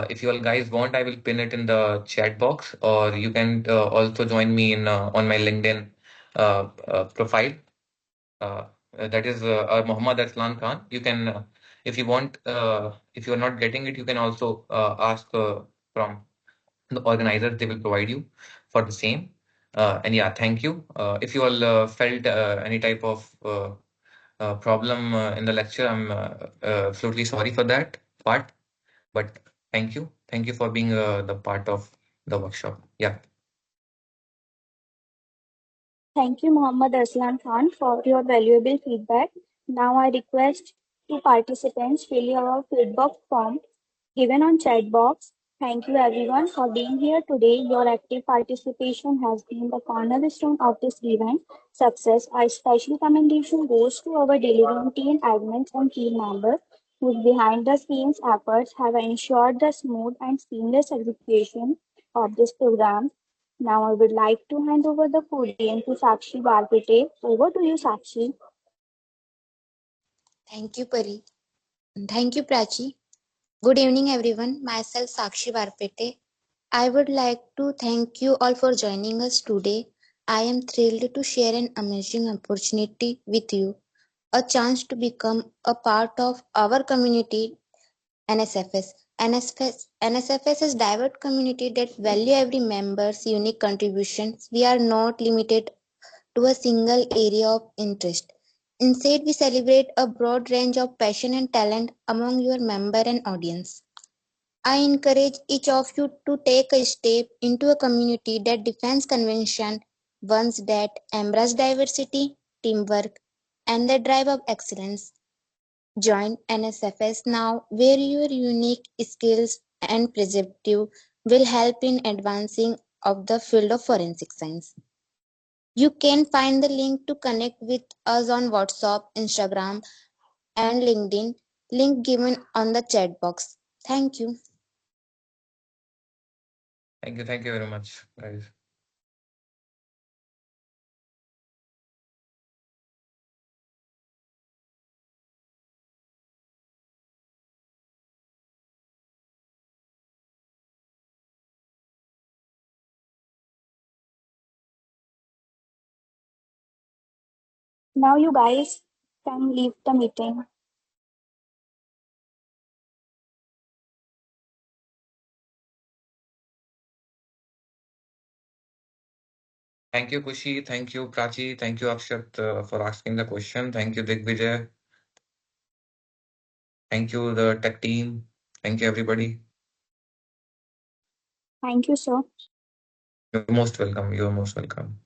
If you all guys want, I will pin it in the chat box, or you can also join me in on my LinkedIn profile. That is Muhammad Aslan Khan. You can, if you want, if you are not getting it, you can also ask from the organizers. They will provide you for the same. And yeah, thank you. If you all felt any type of problem in the lecture, I'm absolutely sorry for that part. But thank you for being the part of the workshop. Yeah. Thank you, Muhammad Arslan Khan, for your valuable feedback. Now I request two participants fill your feedback form given on chat box. Thank you everyone for being here today. Your active participation has been the cornerstone of this event success. A special commendation goes to our delivering team admins and team members whose behind the scenes efforts have ensured the smooth and seamless execution of this program. Now I would like to hand over the podium to Sakshi Barpete. Over to you, Sakshi. Thank you, Pari. Thank you, Prachi. Good evening, everyone. Myself, Sakshi Varpete. I would like to thank you all for joining us today. I am thrilled to share an amazing opportunity with you, a chance to become a part of our community, NSFS. NSFS is diverse community that value every member's unique contributions. We are not limited to a single area of interest. Instead, we celebrate a broad range of passion and talent among your member and audience. I encourage each of you to take a step into a community that defends convention, ones that embrace diversity, teamwork, and the drive of excellence. Join NSFS now, where your unique skills and perspective will help in advancing of the field of forensic science. You can find the link to connect with us on WhatsApp, Instagram, and LinkedIn, link given on the chat box. Thank you. Thank you very much, guys. Now you guys can leave the meeting. Thank you, Kushi. Thank you, Prachi. Thank you, Akshat, for asking the question. Thank you, Digvijay. Thank you, the tech team. Thank you, everybody. Thank you, sir. You're most welcome. You're most welcome.